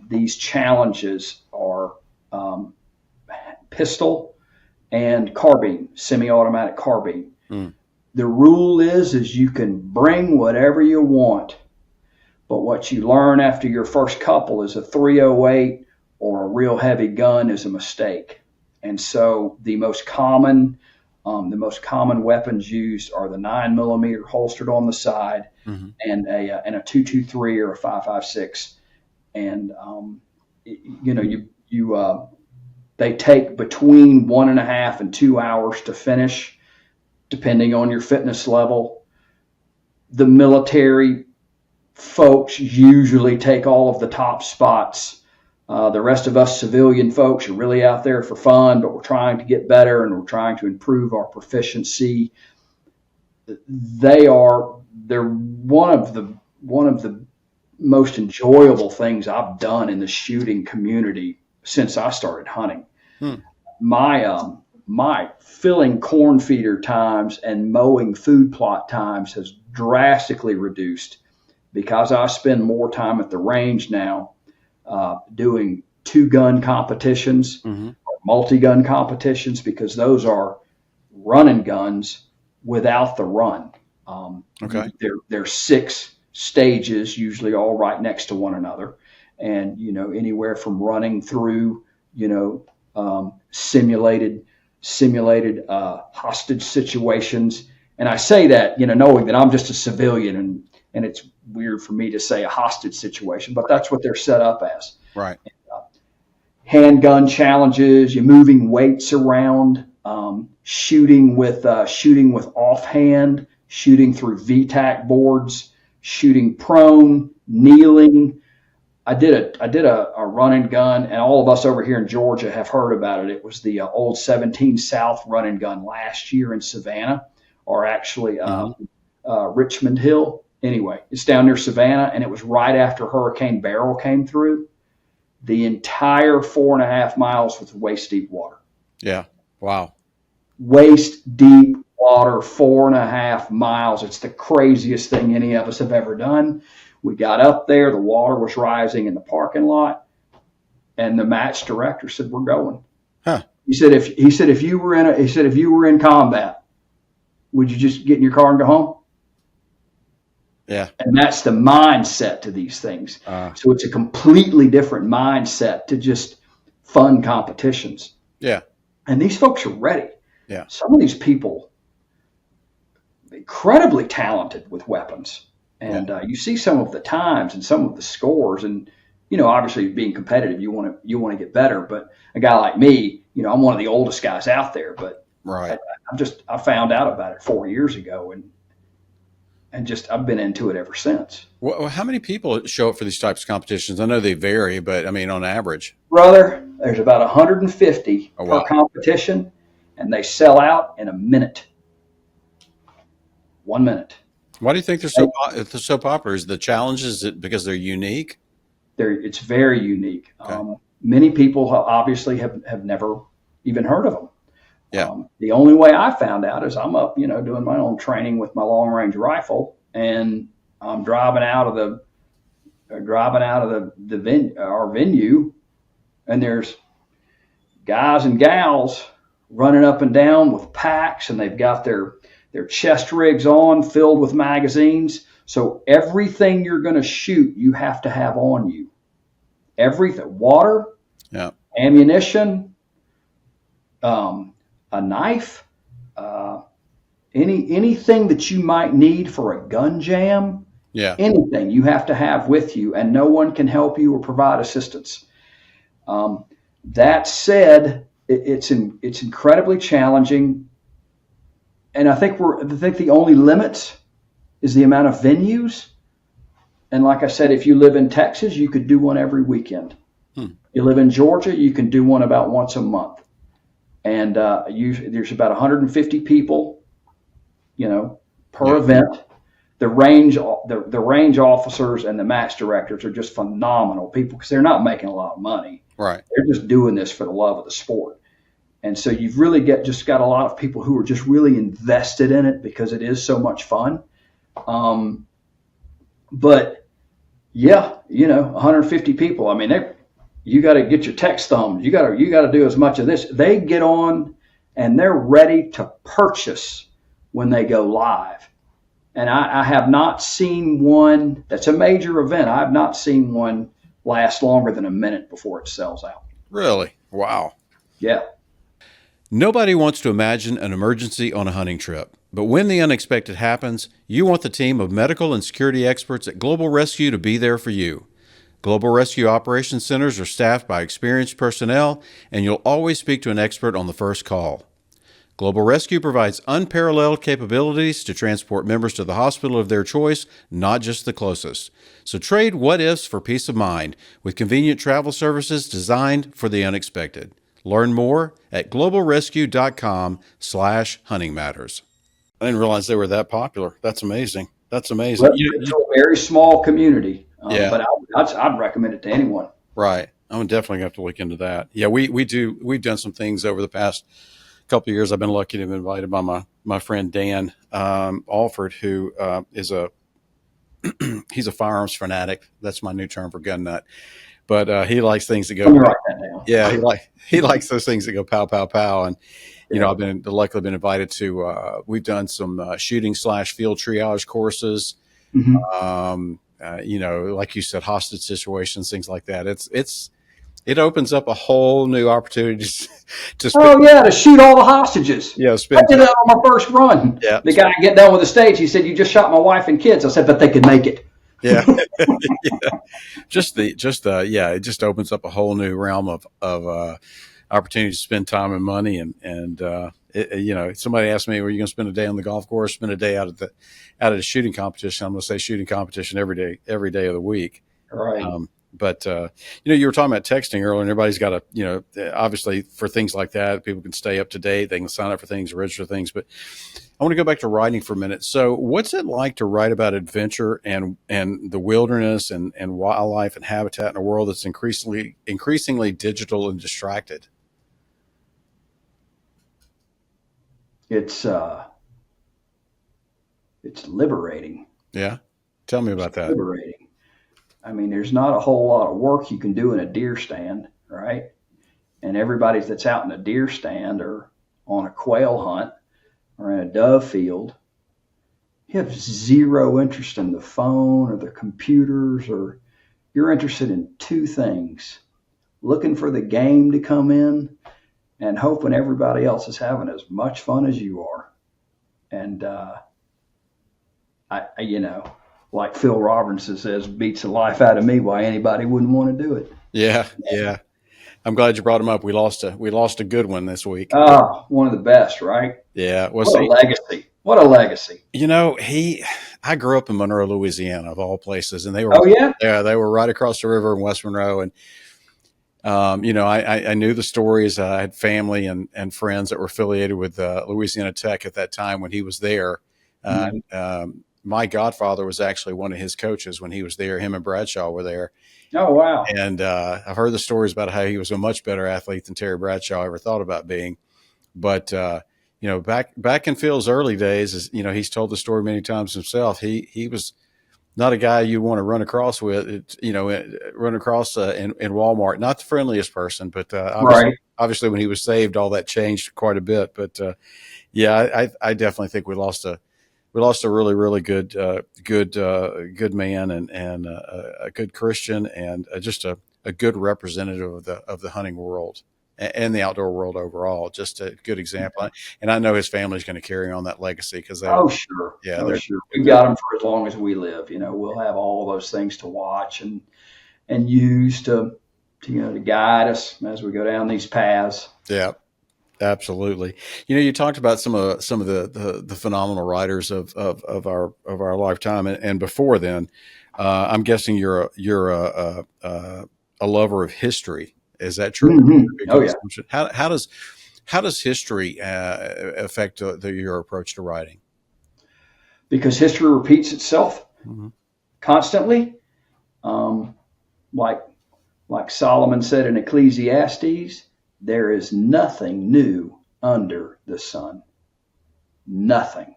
These challenges are pistol and carbine, semi-automatic carbine. Mm. The rule is you can bring whatever you want, but what you learn after your first couple is a 308 or a real heavy gun is a mistake. And so the most common weapons used are the 9mm holstered on the side, mm-hmm. and a 223 or a 5.56. And they take between 1.5 and 2 hours to finish, depending on your fitness level. The military folks usually take all of the top spots. The rest of us civilian folks are really out there for fun, but we're trying to get better and we're trying to improve our proficiency. They're one of the most enjoyable things I've done in the shooting community since I started hunting. My filling corn feeder times and mowing food plot times has drastically reduced because I spend more time at the range now doing 2-gun competitions, mm-hmm. or multi-gun competitions, because those are running guns without the run. Okay. They're 6 stages, usually all right next to one another. And, anywhere from running through, simulated hostage situations. And I say that, knowing that I'm just a civilian, and it's weird for me to say a hostage situation, but that's what they're set up as. Right. Handgun challenges, you're moving weights around, shooting with offhand, shooting through VTAC boards, shooting prone, kneeling. I did a run and gun, and all of us over here in Georgia have heard about it. It was the old 17 South run and gun last year in Savannah, or actually Richmond Hill. Anyway, it's down near Savannah, and it was right after Hurricane Beryl came through. The entire 4.5 miles was waist deep water. Yeah. Wow. Waist deep water, 4.5 miles. It's the craziest thing any of us have ever done. We got up there, the water was rising in the parking lot, and the match director said, "We're going." Huh. He said, if you were in combat, would you just get in your car and go home? Yeah. And that's the mindset to these things. So it's a completely different mindset to just fun competitions. Yeah. And these folks are ready. Yeah. Some of these people, incredibly talented with weapons. And you see some of the times and some of the scores. And, obviously being competitive, you want to get better. But a guy like me, I'm one of the oldest guys out there. But right. I found out about it 4 years ago. And just I've been into it ever since. Well, how many people show up for these types of competitions? I know they vary, but I mean, on average, brother, there's about 150 wow. per competition, and they sell out in a minute. 1 minute. Why do you think they're so popular? Is the challenge, is it because they're unique? It's very unique. Okay. Many people obviously have never even heard of them. Yeah. The only way I found out is I'm up, doing my own training with my long range rifle, and I'm driving out of our venue, and there's guys and gals running up and down with packs, and they've got their chest rigs on, filled with magazines. So everything you're going to shoot, you have to have on you. Everything: water, ammunition, a knife, anything that you might need for a gun jam, anything you have to have with you, and no one can help you or provide assistance. That said, it's incredibly challenging, and I think the only limit is the amount of venues. And like I said, if you live in Texas, you could do one every weekend. You live in Georgia, you can do one about once a month. And there's about 150 people, per event. The range officers and the match directors are just phenomenal people because they're not making a lot of money. Right. They're just doing this for the love of the sport. And so you've really got a lot of people who are just really invested in it because it is so much fun. But yeah, 150 people. I mean, you got to get your text thumbs. You got to do as much of this. They get on and they're ready to purchase when they go live. And I have not seen one that's a major event. I have not seen one last longer than a minute before it sells out. Really? Wow. Yeah. Nobody wants to imagine an emergency on a hunting trip, but when the unexpected happens, you want the team of medical and security experts at Global Rescue to be there for you. Global Rescue Operations Centers are staffed by experienced personnel, and you'll always speak to an expert on the first call. Global Rescue provides unparalleled capabilities to transport members to the hospital of their choice, not just the closest. So trade what-ifs for peace of mind with convenient travel services designed for the unexpected. Learn more at globalrescue.com/huntingmatters. I didn't realize they were that popular. That's amazing. That's amazing. It's a very small community, yeah. But I'd recommend it to anyone. Right. I'm definitely going to have to look into that. Yeah, we've done some things over the past couple of years. I've been lucky to be invited by my friend Dan Alford, who is he's a firearms fanatic. That's my new term for gun nut. But he likes things that go. Let me write that down. Yeah, he likes those things that go pow pow pow. And I've luckily been invited to. We've done some shooting / field triage courses. Mm-hmm. Like you said, hostage situations, things like that. It opens up a whole new opportunity to to shoot all the hostages. Yeah, I did that on my first run. Yeah. The guy get done with the stage. He said, "You just shot my wife and kids." I said, "But they could make it." Yeah. It just opens up a whole new realm of opportunity to spend time and money. And somebody asked me, "Were you going to spend a day on the golf course, spend a day out at the shooting competition?" I'm going to say shooting competition every day of the week. Right. But you were talking about texting earlier, and everybody's got obviously for things like that, people can stay up to date. They can sign up for things, register things. But I want to go back to writing for a minute. So what's it like to write about adventure and the wilderness and wildlife and habitat in a world that's increasingly digital and distracted? it's liberating. Yeah. Tell me about that. Liberating. I mean, there's not a whole lot of work you can do in a deer stand, right? And everybody that's out in a deer stand or on a quail hunt or in a dove field, you have zero interest in the phone or the computers, or you're interested in two things: looking for the game to come in and hoping everybody else is having as much fun as you are. And, like Phil Robertson says, beats the life out of me why anybody wouldn't want to do it. Yeah. Yeah. I'm glad you brought him up. We lost a good one this week. Oh, one of the best, right? Yeah. Well, What a legacy. What a legacy. I grew up in Monroe, Louisiana, of all places, and Oh, yeah? they were right across the river in West Monroe. And, I knew the stories. I had family and friends that were affiliated with Louisiana Tech at that time when he was there. My godfather was actually one of his coaches when he was there. Him and Bradshaw were there. Oh, wow. And I've heard the stories about how he was a much better athlete than Terry Bradshaw ever thought about being. But, back in Phil's early days, he's told the story many times himself. He was not a guy you want to run across in Walmart. Not the friendliest person, but obviously when he was saved, all that changed quite a bit. But I definitely think we lost a really, really good man and a good Christian and just a good representative of the hunting world and the outdoor world overall. Just a good example. And I know his family's going to carry on that legacy because Sure. Yeah. Sure. We've got them for as long as we live. We'll have all those things to watch and use to guide us as we go down these paths. Yeah. Absolutely. You talked about some of the phenomenal writers of our lifetime, and before then, I'm guessing you're a lover of history. Is that true? Mm-hmm. Oh, yeah. How does history affect your approach to writing? Because history repeats itself constantly. Like Solomon said in Ecclesiastes, there is nothing new under the sun. Nothing.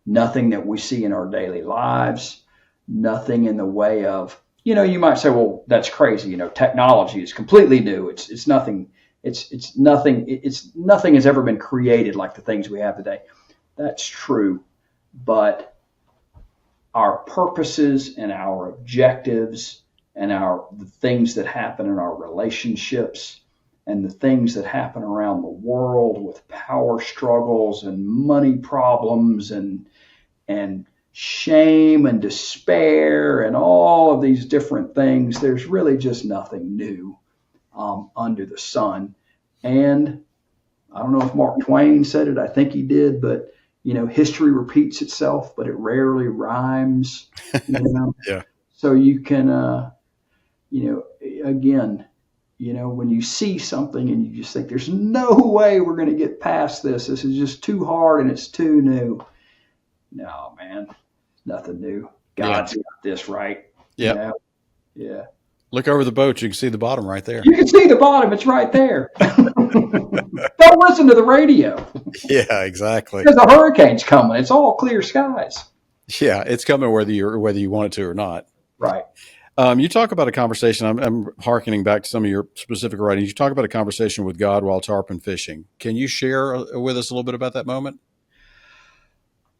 Nothing that we see in our daily lives. Nothing in the way of, you might say, well, that's crazy. Technology is completely new. It's nothing. It's nothing has ever been created like the things we have today. That's true. But our purposes and our objectives and the things that happen in our relationships and the things that happen around the world with power struggles and money problems and shame and despair and all of these different things, there's really just nothing new under the sun. And I don't know if Mark Twain said it, I think he did, but history repeats itself, but it rarely rhymes. Yeah. So you can, again, when you see something and you just think there's no way we're going to get past this. This is just too hard and it's too new. No, man, nothing new. God's got this right. Yeah. Yeah. Look over the boat. You can see the bottom right there. You can see the bottom. It's right there. Don't listen to the radio. Yeah, exactly. Because a hurricane's coming. It's all clear skies. Yeah, it's coming whether you want it to or not. Right. You talk about a conversation. I'm hearkening back to some of your specific writings. You talk about a conversation with God while tarpon fishing. Can you share with us a little bit about that moment?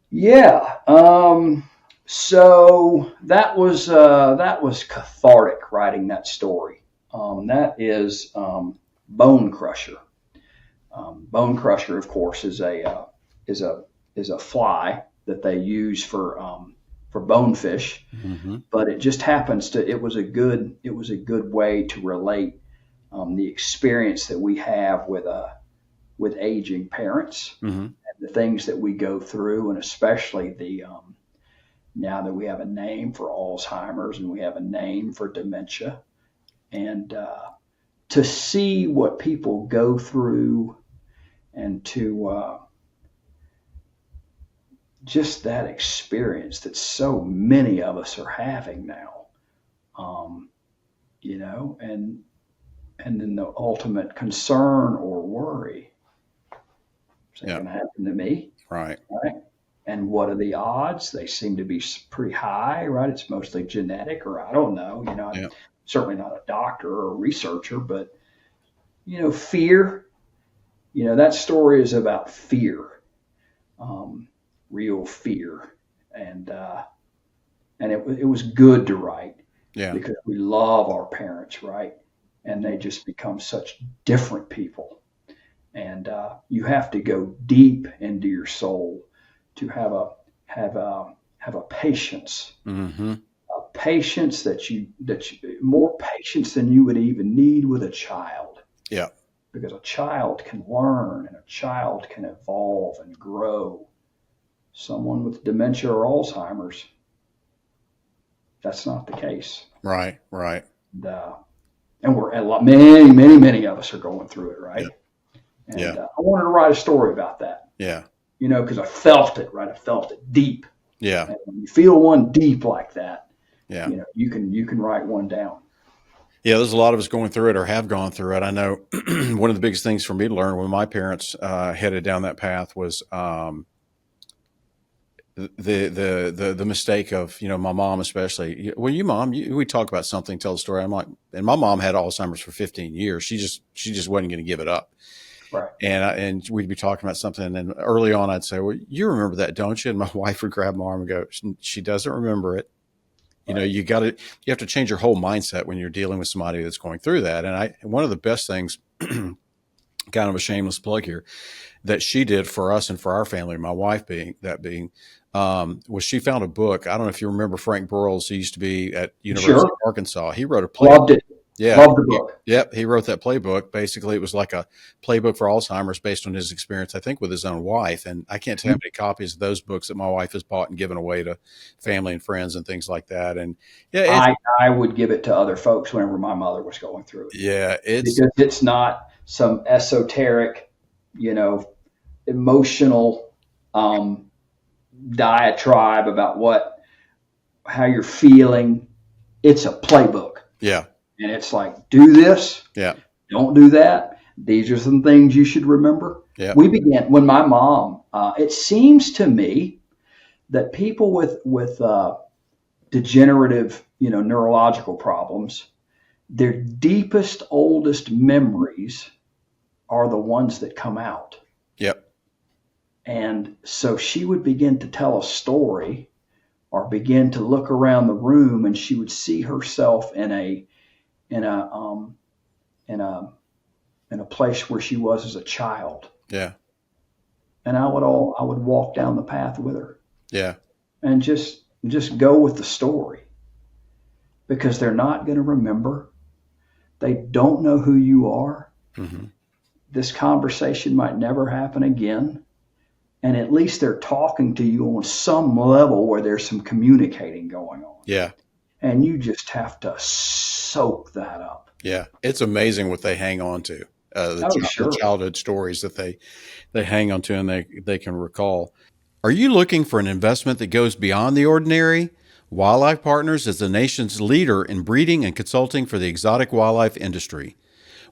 Yeah. So that was cathartic writing that story. That is Bone Crusher. Bone Crusher, of course, is a fly that they use for bonefish, but it just happens to. It was a good way to relate the experience that we have with aging parents and the things that we go through, and especially the now that we have a name for Alzheimer's and we have a name for dementia, and to see what people go through and to just that experience that so many of us are having now, and then the ultimate concern or worry. Is that going to happen to me? Right. Right. And what are the odds? They seem to be pretty high, right? It's mostly genetic, or I don't know. I'm certainly not a doctor or a researcher, but fear. That story is about fear, real fear, and it was good to write, because we love our parents, right? And they just become such different people, and you have to go deep into your soul to have a patience, a patience that you more patience than you would even need with a child. Yeah. Because a child can learn and a child can evolve and grow. Someone with dementia or Alzheimer's, that's not the case. Right. And many of us are going through it, right? Yeah. And I wanted to write a story about that. Yeah. Because I felt it, right? I felt it deep. Yeah. And when you feel one deep like that, yeah, you can write one down. Yeah, there's a lot of us going through it or have gone through it. I know one of the biggest things for me to learn when my parents headed down that path was the mistake of, my mom especially. Well, we talk about something, tell the story. I'm like, and my mom had Alzheimer's for 15 years. She just wasn't going to give it up. Right. And we'd be talking about something, and then early on I'd say, well, you remember that, don't you? And my wife would grab my arm and go, she doesn't remember it. You have to change your whole mindset when you're dealing with somebody that's going through that. And one of the best things, kind of a shameless plug here, that she did for us and for our family, my wife was she found a book. I don't know if you remember Frank Burrells. He used to be at University of Arkansas. He wrote a play. Loved it. Yeah. Loved the book. He wrote that playbook. Basically, it was like a playbook for Alzheimer's based on his experience, I think, with his own wife. And I can't tell how many copies of those books that my wife has bought and given away to family and friends and things like that. And I would give it to other folks whenever my mother was going through it. Yeah. Because it's not some esoteric, emotional diatribe about how you're feeling. It's a playbook. Yeah. And it's like, do this. Yeah. Don't do that. These are some things you should remember. Yeah. We began when my mom, it seems to me that people with degenerative, neurological problems, their deepest, oldest memories are the ones that come out. Yep. And so she would begin to tell a story or begin to look around the room, and she would see herself in a place where she was as a child. Yeah. And I would walk down the path with her. Yeah. And just go with the story, because they're not going to remember. They don't know who you are. Mm-hmm. This conversation might never happen again. And at least they're talking to you on some level where there's some communicating going on. Yeah. And you just have to soak that up. Yeah. It's amazing what they hang on to. The childhood stories that they hang on to and they can recall. Are you looking for an investment that goes beyond the ordinary? Wildlife Partners is the nation's leader in breeding and consulting for the exotic wildlife industry.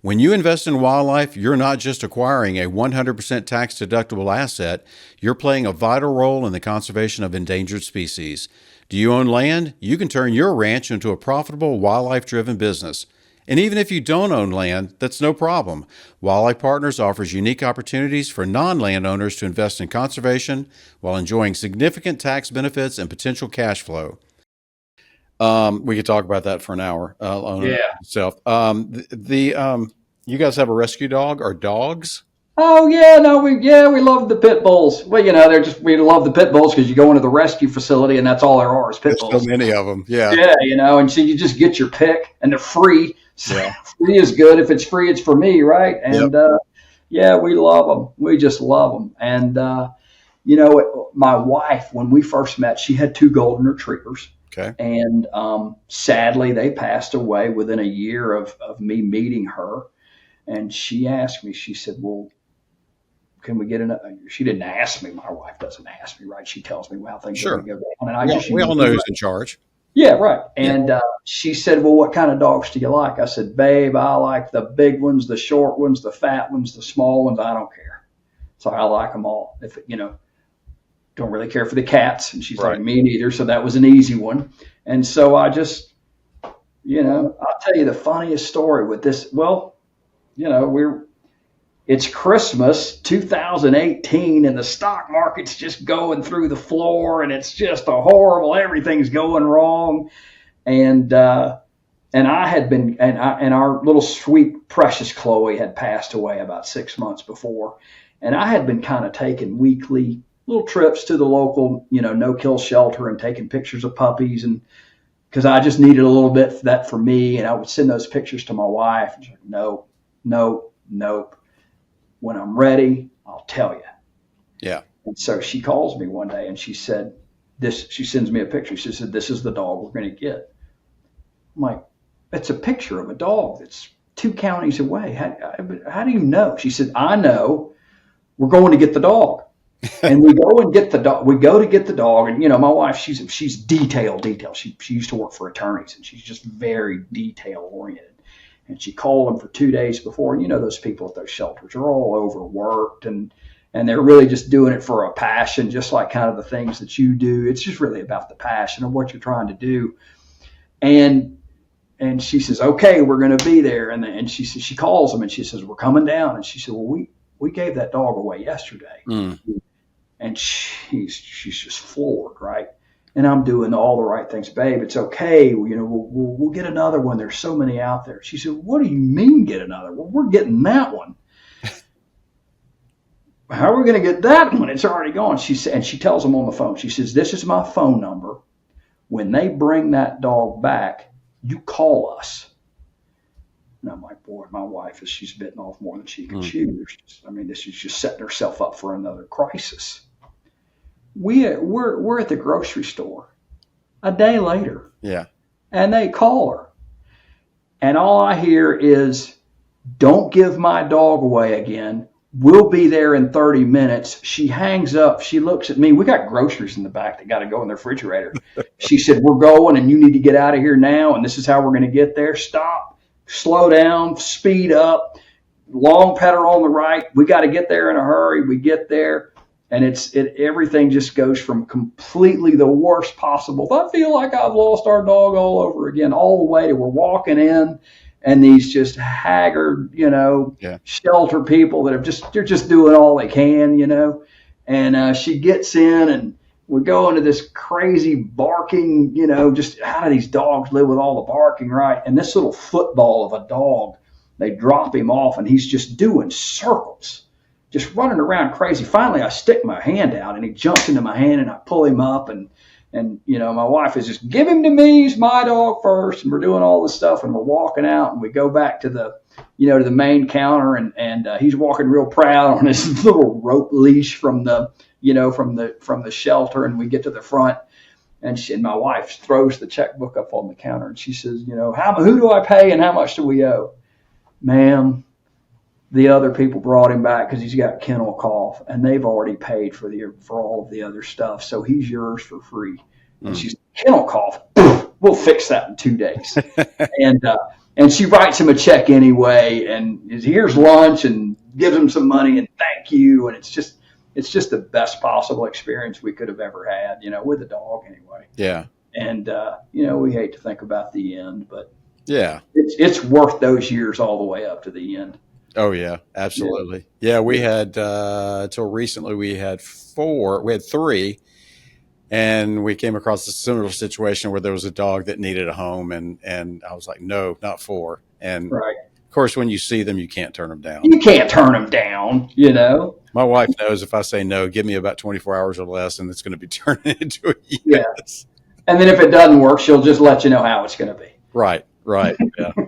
When you invest in wildlife, you're not just acquiring a 100% tax-deductible asset, you're playing a vital role in the conservation of endangered species. Do you own land? You can turn your ranch into a profitable wildlife-driven business. And even if you don't own land, that's no problem. Wildlife Partners offers unique opportunities for non-landowners to invest in conservation while enjoying significant tax benefits and potential cash flow. We could talk about that for an hour on itself. You guys have a rescue dog or dogs? Oh yeah, no, we love the pit bulls. Well, we love the pit bulls because you go into the rescue facility and that's all there are is pit bulls. So many of them, yeah. Yeah, and so you just get your pick and they're free. Yeah. Free is good. If it's free, it's for me, right? And we love them. We just love them. And my wife, when we first met, she had 2 golden retrievers. Okay. And sadly, they passed away within a year of me meeting her. And she asked me, she said, well, can we get another? She didn't ask me. My wife doesn't ask me, right? She tells me how things are going to go down. And we all know who's in charge. Yeah, right. And she said, well, what kind of dogs do you like? I said, babe, I like the big ones, the short ones, the fat ones, the small ones. I don't care. So I like them all. If don't really care for the cats. And she's Right. like, me neither. So that was an easy one. And so I just, I'll tell you the funniest story with this. Well, it's Christmas 2018 and the stock market's just going through the floor and it's just a horrible, everything's going wrong. And I had been, and our little sweet, precious Chloe had passed away about 6 months before. And I had been kind of taking weekly little trips to the local, no-kill shelter and taking pictures of puppies. And because I just needed a little bit of that for me. And I would send those pictures to my wife. And she's like, nope. When I'm ready, I'll tell you. Yeah. And so she calls me one day and she said, she sends me a picture. She said, this is the dog we're going to get. I'm like, it's a picture of a dog that's 2 counties away. How do you know? She said, I know. We're going to get the dog. And we go and get the dog. We go to get the dog. And, my wife, she's detail. She used to work for attorneys, and she's just very detail oriented. And she called them for 2 days before. And those people at those shelters are all overworked and they're really just doing it for a passion, just like kind of the things that you do. It's just really about the passion of what you're trying to do. And she says, okay, we're going to be there. And she says, she calls them and she says, we're coming down. And she said, well, we gave that dog away yesterday. Mm. And she's just floored, right? And I'm doing all the right things. Babe, it's okay. We'll get another one. There's so many out there. She said, what do you mean get another? Well, we're getting that one. How are we going to get that one? It's already gone. She said, and she tells them on the phone. She says, this is my phone number. When they bring that dog back, you call us. And I'm like, boy, my wife she's bitten off more than she can chew. This is just setting herself up for another crisis. We're at the grocery store a day later. Yeah. And they call her. And all I hear is, don't give my dog away again. We'll be there in 30 minutes. She hangs up. She looks at me. We got groceries in the back that got to go in the refrigerator. She said, we're going and you need to get out of here now. And this is how we're going to get there. Stop, slow down, speed up, long pedal on the right. We got to get there in a hurry. We get there. And everything just goes from completely the worst possible. I feel like I've lost our dog all over again, all the way to we're walking in and these just haggard, shelter people that they're just doing all they can, and she gets in and we go into this crazy barking, just how do these dogs live with all the barking, right? And this little football of a dog, they drop him off and he's just doing circles. Just running around crazy. Finally, I stick my hand out and he jumps into my hand and I pull him up and my wife is just, give him to me. He's my dog first. And we're doing all this stuff and we're walking out and we go back to the main counter and he's walking real proud on his little rope leash from the shelter. And we get to the front and my wife throws the checkbook up on the counter and she says, who do I pay and how much do we owe? Ma'am, the other people brought him back because he's got kennel cough, and they've already paid for all of the other stuff, so he's yours for free. And she's kennel cough. We'll fix that in 2 days. and she writes him a check anyway, and here's lunch, and gives him some money and thank you, and it's just the best possible experience we could have ever had, with a dog anyway. Yeah. And we hate to think about the end, but yeah, it's worth those years all the way up to the end. Oh yeah, absolutely. Yeah, we had until recently we had 3, and we came across a similar situation where there was a dog that needed a home, and I was like, no, not 4. And right. Of course, when you see them, you can't turn them down. You can't turn them down, My wife knows if I say no, give me about 24 hours or less, and it's going to be turning into a yes. Yeah. And then if it doesn't work, she'll just let you know how it's going to be. Right.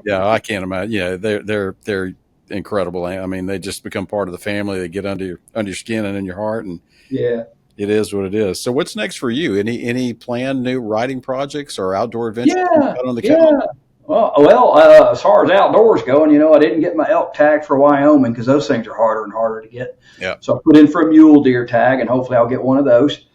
Yeah. I can't imagine. Yeah, they're incredible. I mean, they just become part of the family. They get under your skin and in your heart, and yeah, it is what it is. So what's next for you? Any planned new writing projects or outdoor adventures? On the calendar? Well, as far as outdoors going, I didn't get my elk tag for Wyoming because those things are harder and harder to get. Yeah. So I put in for a mule deer tag, and hopefully I'll get one of those.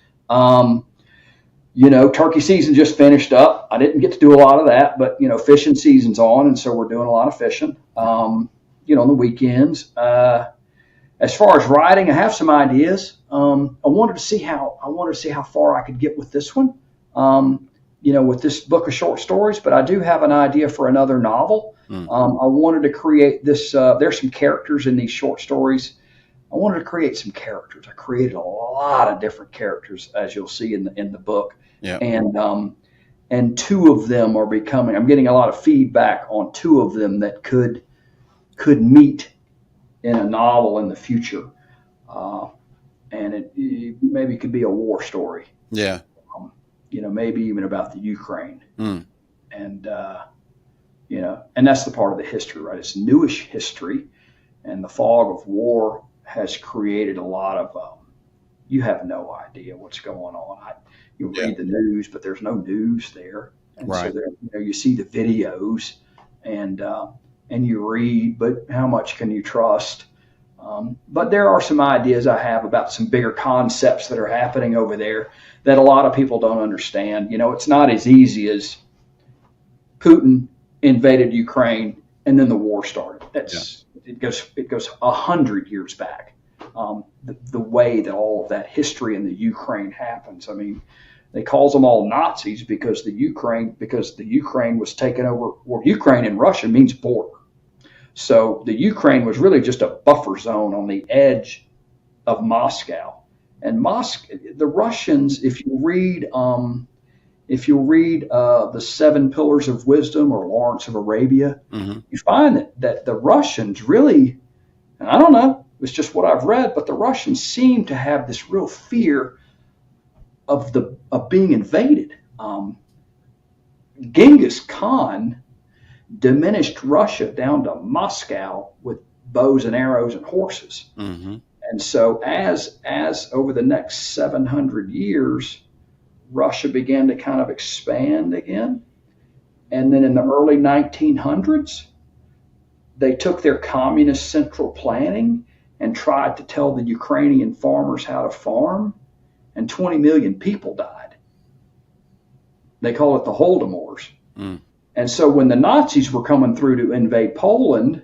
Turkey season just finished up. I didn't get to do a lot of that, but fishing season's on, and so we're doing a lot of fishing. On the weekends. And as far as writing, I have some ideas. I wanted to see how far I could get with this one. With this book of short stories, but I do have an idea for another novel. I wanted to create this. There's some characters in these short stories. I wanted to create some characters. I created a lot of different characters, as you'll see in the book. Yeah. And two of them are becoming. I'm getting a lot of feedback on two of them that could meet in a novel in the future, and it maybe could be a war story. Yeah. Maybe even about the Ukraine. And, and that's the part of the history, right? It's newish history, and the fog of war has created a lot of, you have no idea what's going on. You read the news, but there's no news there. And right. So there, you see the videos and you read, but how much can you trust? But there are some ideas I have about some bigger concepts that are happening over there that a lot of people don't understand. It's not as easy as Putin invaded Ukraine and then the war started. It goes 100 years back. The way that all of that history in the Ukraine happens. I mean, they calls them all Nazis because the Ukraine was taken over. Well, Ukraine in Russian means border. So the Ukraine was really just a buffer zone on the edge of Moscow. And the Russians, if you read the Seven Pillars of Wisdom or Lawrence of Arabia, you find that the Russians really, and I don't know, it's just what I've read, but the Russians seem to have this real fear of being invaded. Genghis Khan diminished Russia down to Moscow with bows and arrows and horses. And so as over the next 700 years, Russia began to kind of expand again. And then in the early 1900s, they took their communist central planning and tried to tell the Ukrainian farmers how to farm, and 20 million people died. They call it the Holodomors. And so when the Nazis were coming through to invade Poland,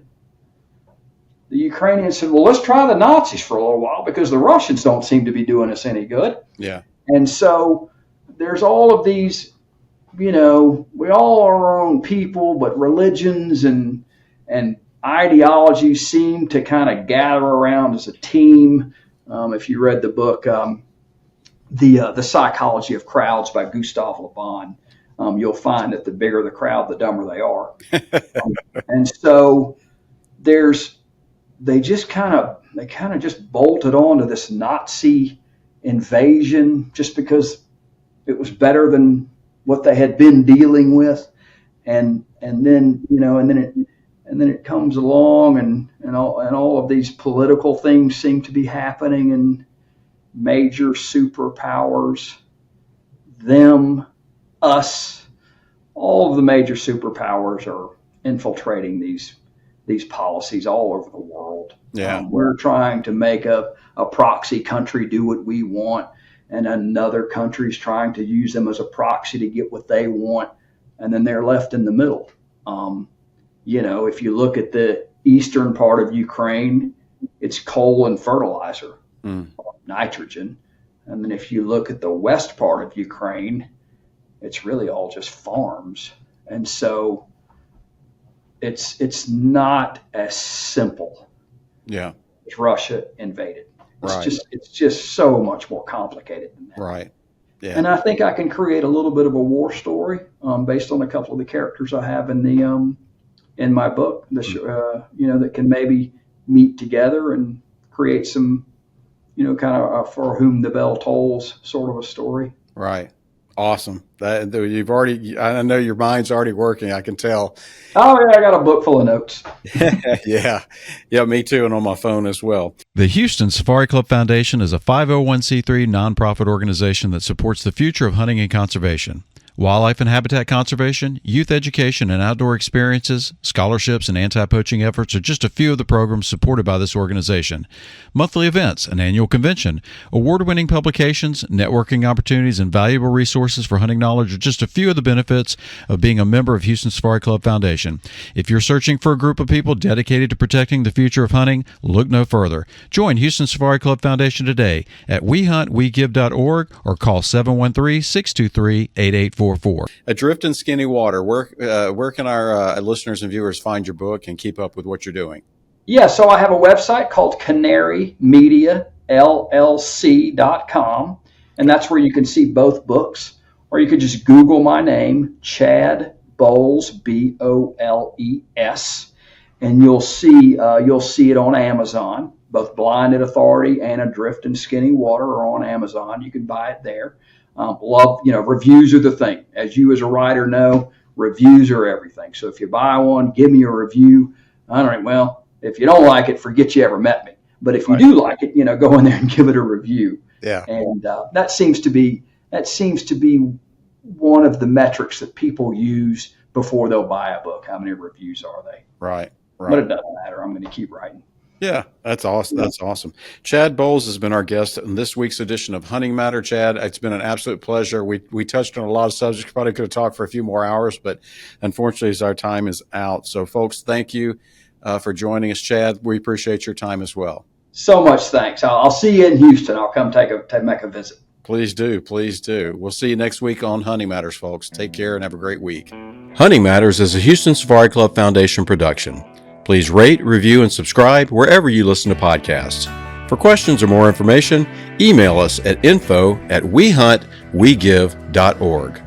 the Ukrainians said, well, let's try the Nazis for a little while because the Russians don't seem to be doing us any good. Yeah. And so there's all of these, we all are our own people, but religions and ideologies seem to kind of gather around as a team. If you read the book, The Psychology of Crowds by Gustav Le Bon, you'll find that the bigger the crowd, the dumber they are. And so they kind of just bolted on to this Nazi invasion just because it was better than what they had been dealing with. And then it comes along and all of these political things seem to be happening, and major superpowers, them, us, all of the major superpowers are infiltrating these policies all over the world. Yeah. We're trying to make a proxy country do what we want, and another country's trying to use them as a proxy to get what they want, and then they're left in the middle. If you look at the eastern part of Ukraine, it's coal and fertilizer, nitrogen. And then if you look at the west part of Ukraine, it's really all just farms. And so it's not as simple. Yeah. As Russia invaded. Right. It's just so much more complicated than that. Right. Yeah. And I think I can create a little bit of a war story based on a couple of the characters I have in my book. That can maybe meet together and create some, kind of for whom the bell tolls sort of a story. Right. Awesome. I know your mind's already working. I can tell. Oh yeah, I got a book full of notes. Yeah, me too, and on my phone as well. The Houston Safari Club Foundation is a 501c3 nonprofit organization that supports the future of hunting and conservation. Wildlife and habitat conservation, youth education and outdoor experiences, scholarships, and anti-poaching efforts are just a few of the programs supported by this organization. Monthly events, an annual convention, award-winning publications, networking opportunities, and valuable resources for hunting knowledge are just a few of the benefits of being a member of Houston Safari Club Foundation. If you're searching for a group of people dedicated to protecting the future of hunting, look no further. Join Houston Safari Club Foundation today at wehuntwegive.org or call 713-623-8844. Adrift in Skinny Water. Where can our listeners and viewers find your book and keep up with what you're doing? Yeah, so I have a website called Canary Media LLC.com, and that's where you can see both books. Or you could just Google my name, Chad Boles, Boles, and you'll see it on Amazon. Both Blinded Authority and Adrift in Skinny Water are on Amazon. You can buy it there. Reviews are the thing. As you as a writer know, reviews are everything. So if you buy one, give me a review. All right, well, if you don't like it, forget you ever met me. But if you do like it, go in there and give it a review. Yeah. And that seems to be one of the metrics that people use before they'll buy a book. How many reviews are they? Right. But it doesn't matter. I'm going to keep writing. Yeah, that's awesome. That's awesome. Chad Boles has been our guest in this week's edition of Hunting Matter. Chad, it's been an absolute pleasure. We touched on a lot of subjects. Probably could have talked for a few more hours, but unfortunately, our time is out. So, folks, thank you for joining us, Chad. We appreciate your time as well. So much thanks. I'll see you in Houston. I'll come make a visit. Please do. Please do. We'll see you next week on Hunting Matters, folks. Take care and have a great week. Hunting Matters is a Houston Safari Club Foundation production. Please rate, review, and subscribe wherever you listen to podcasts. For questions or more information, email us at info@wehuntwegive.org.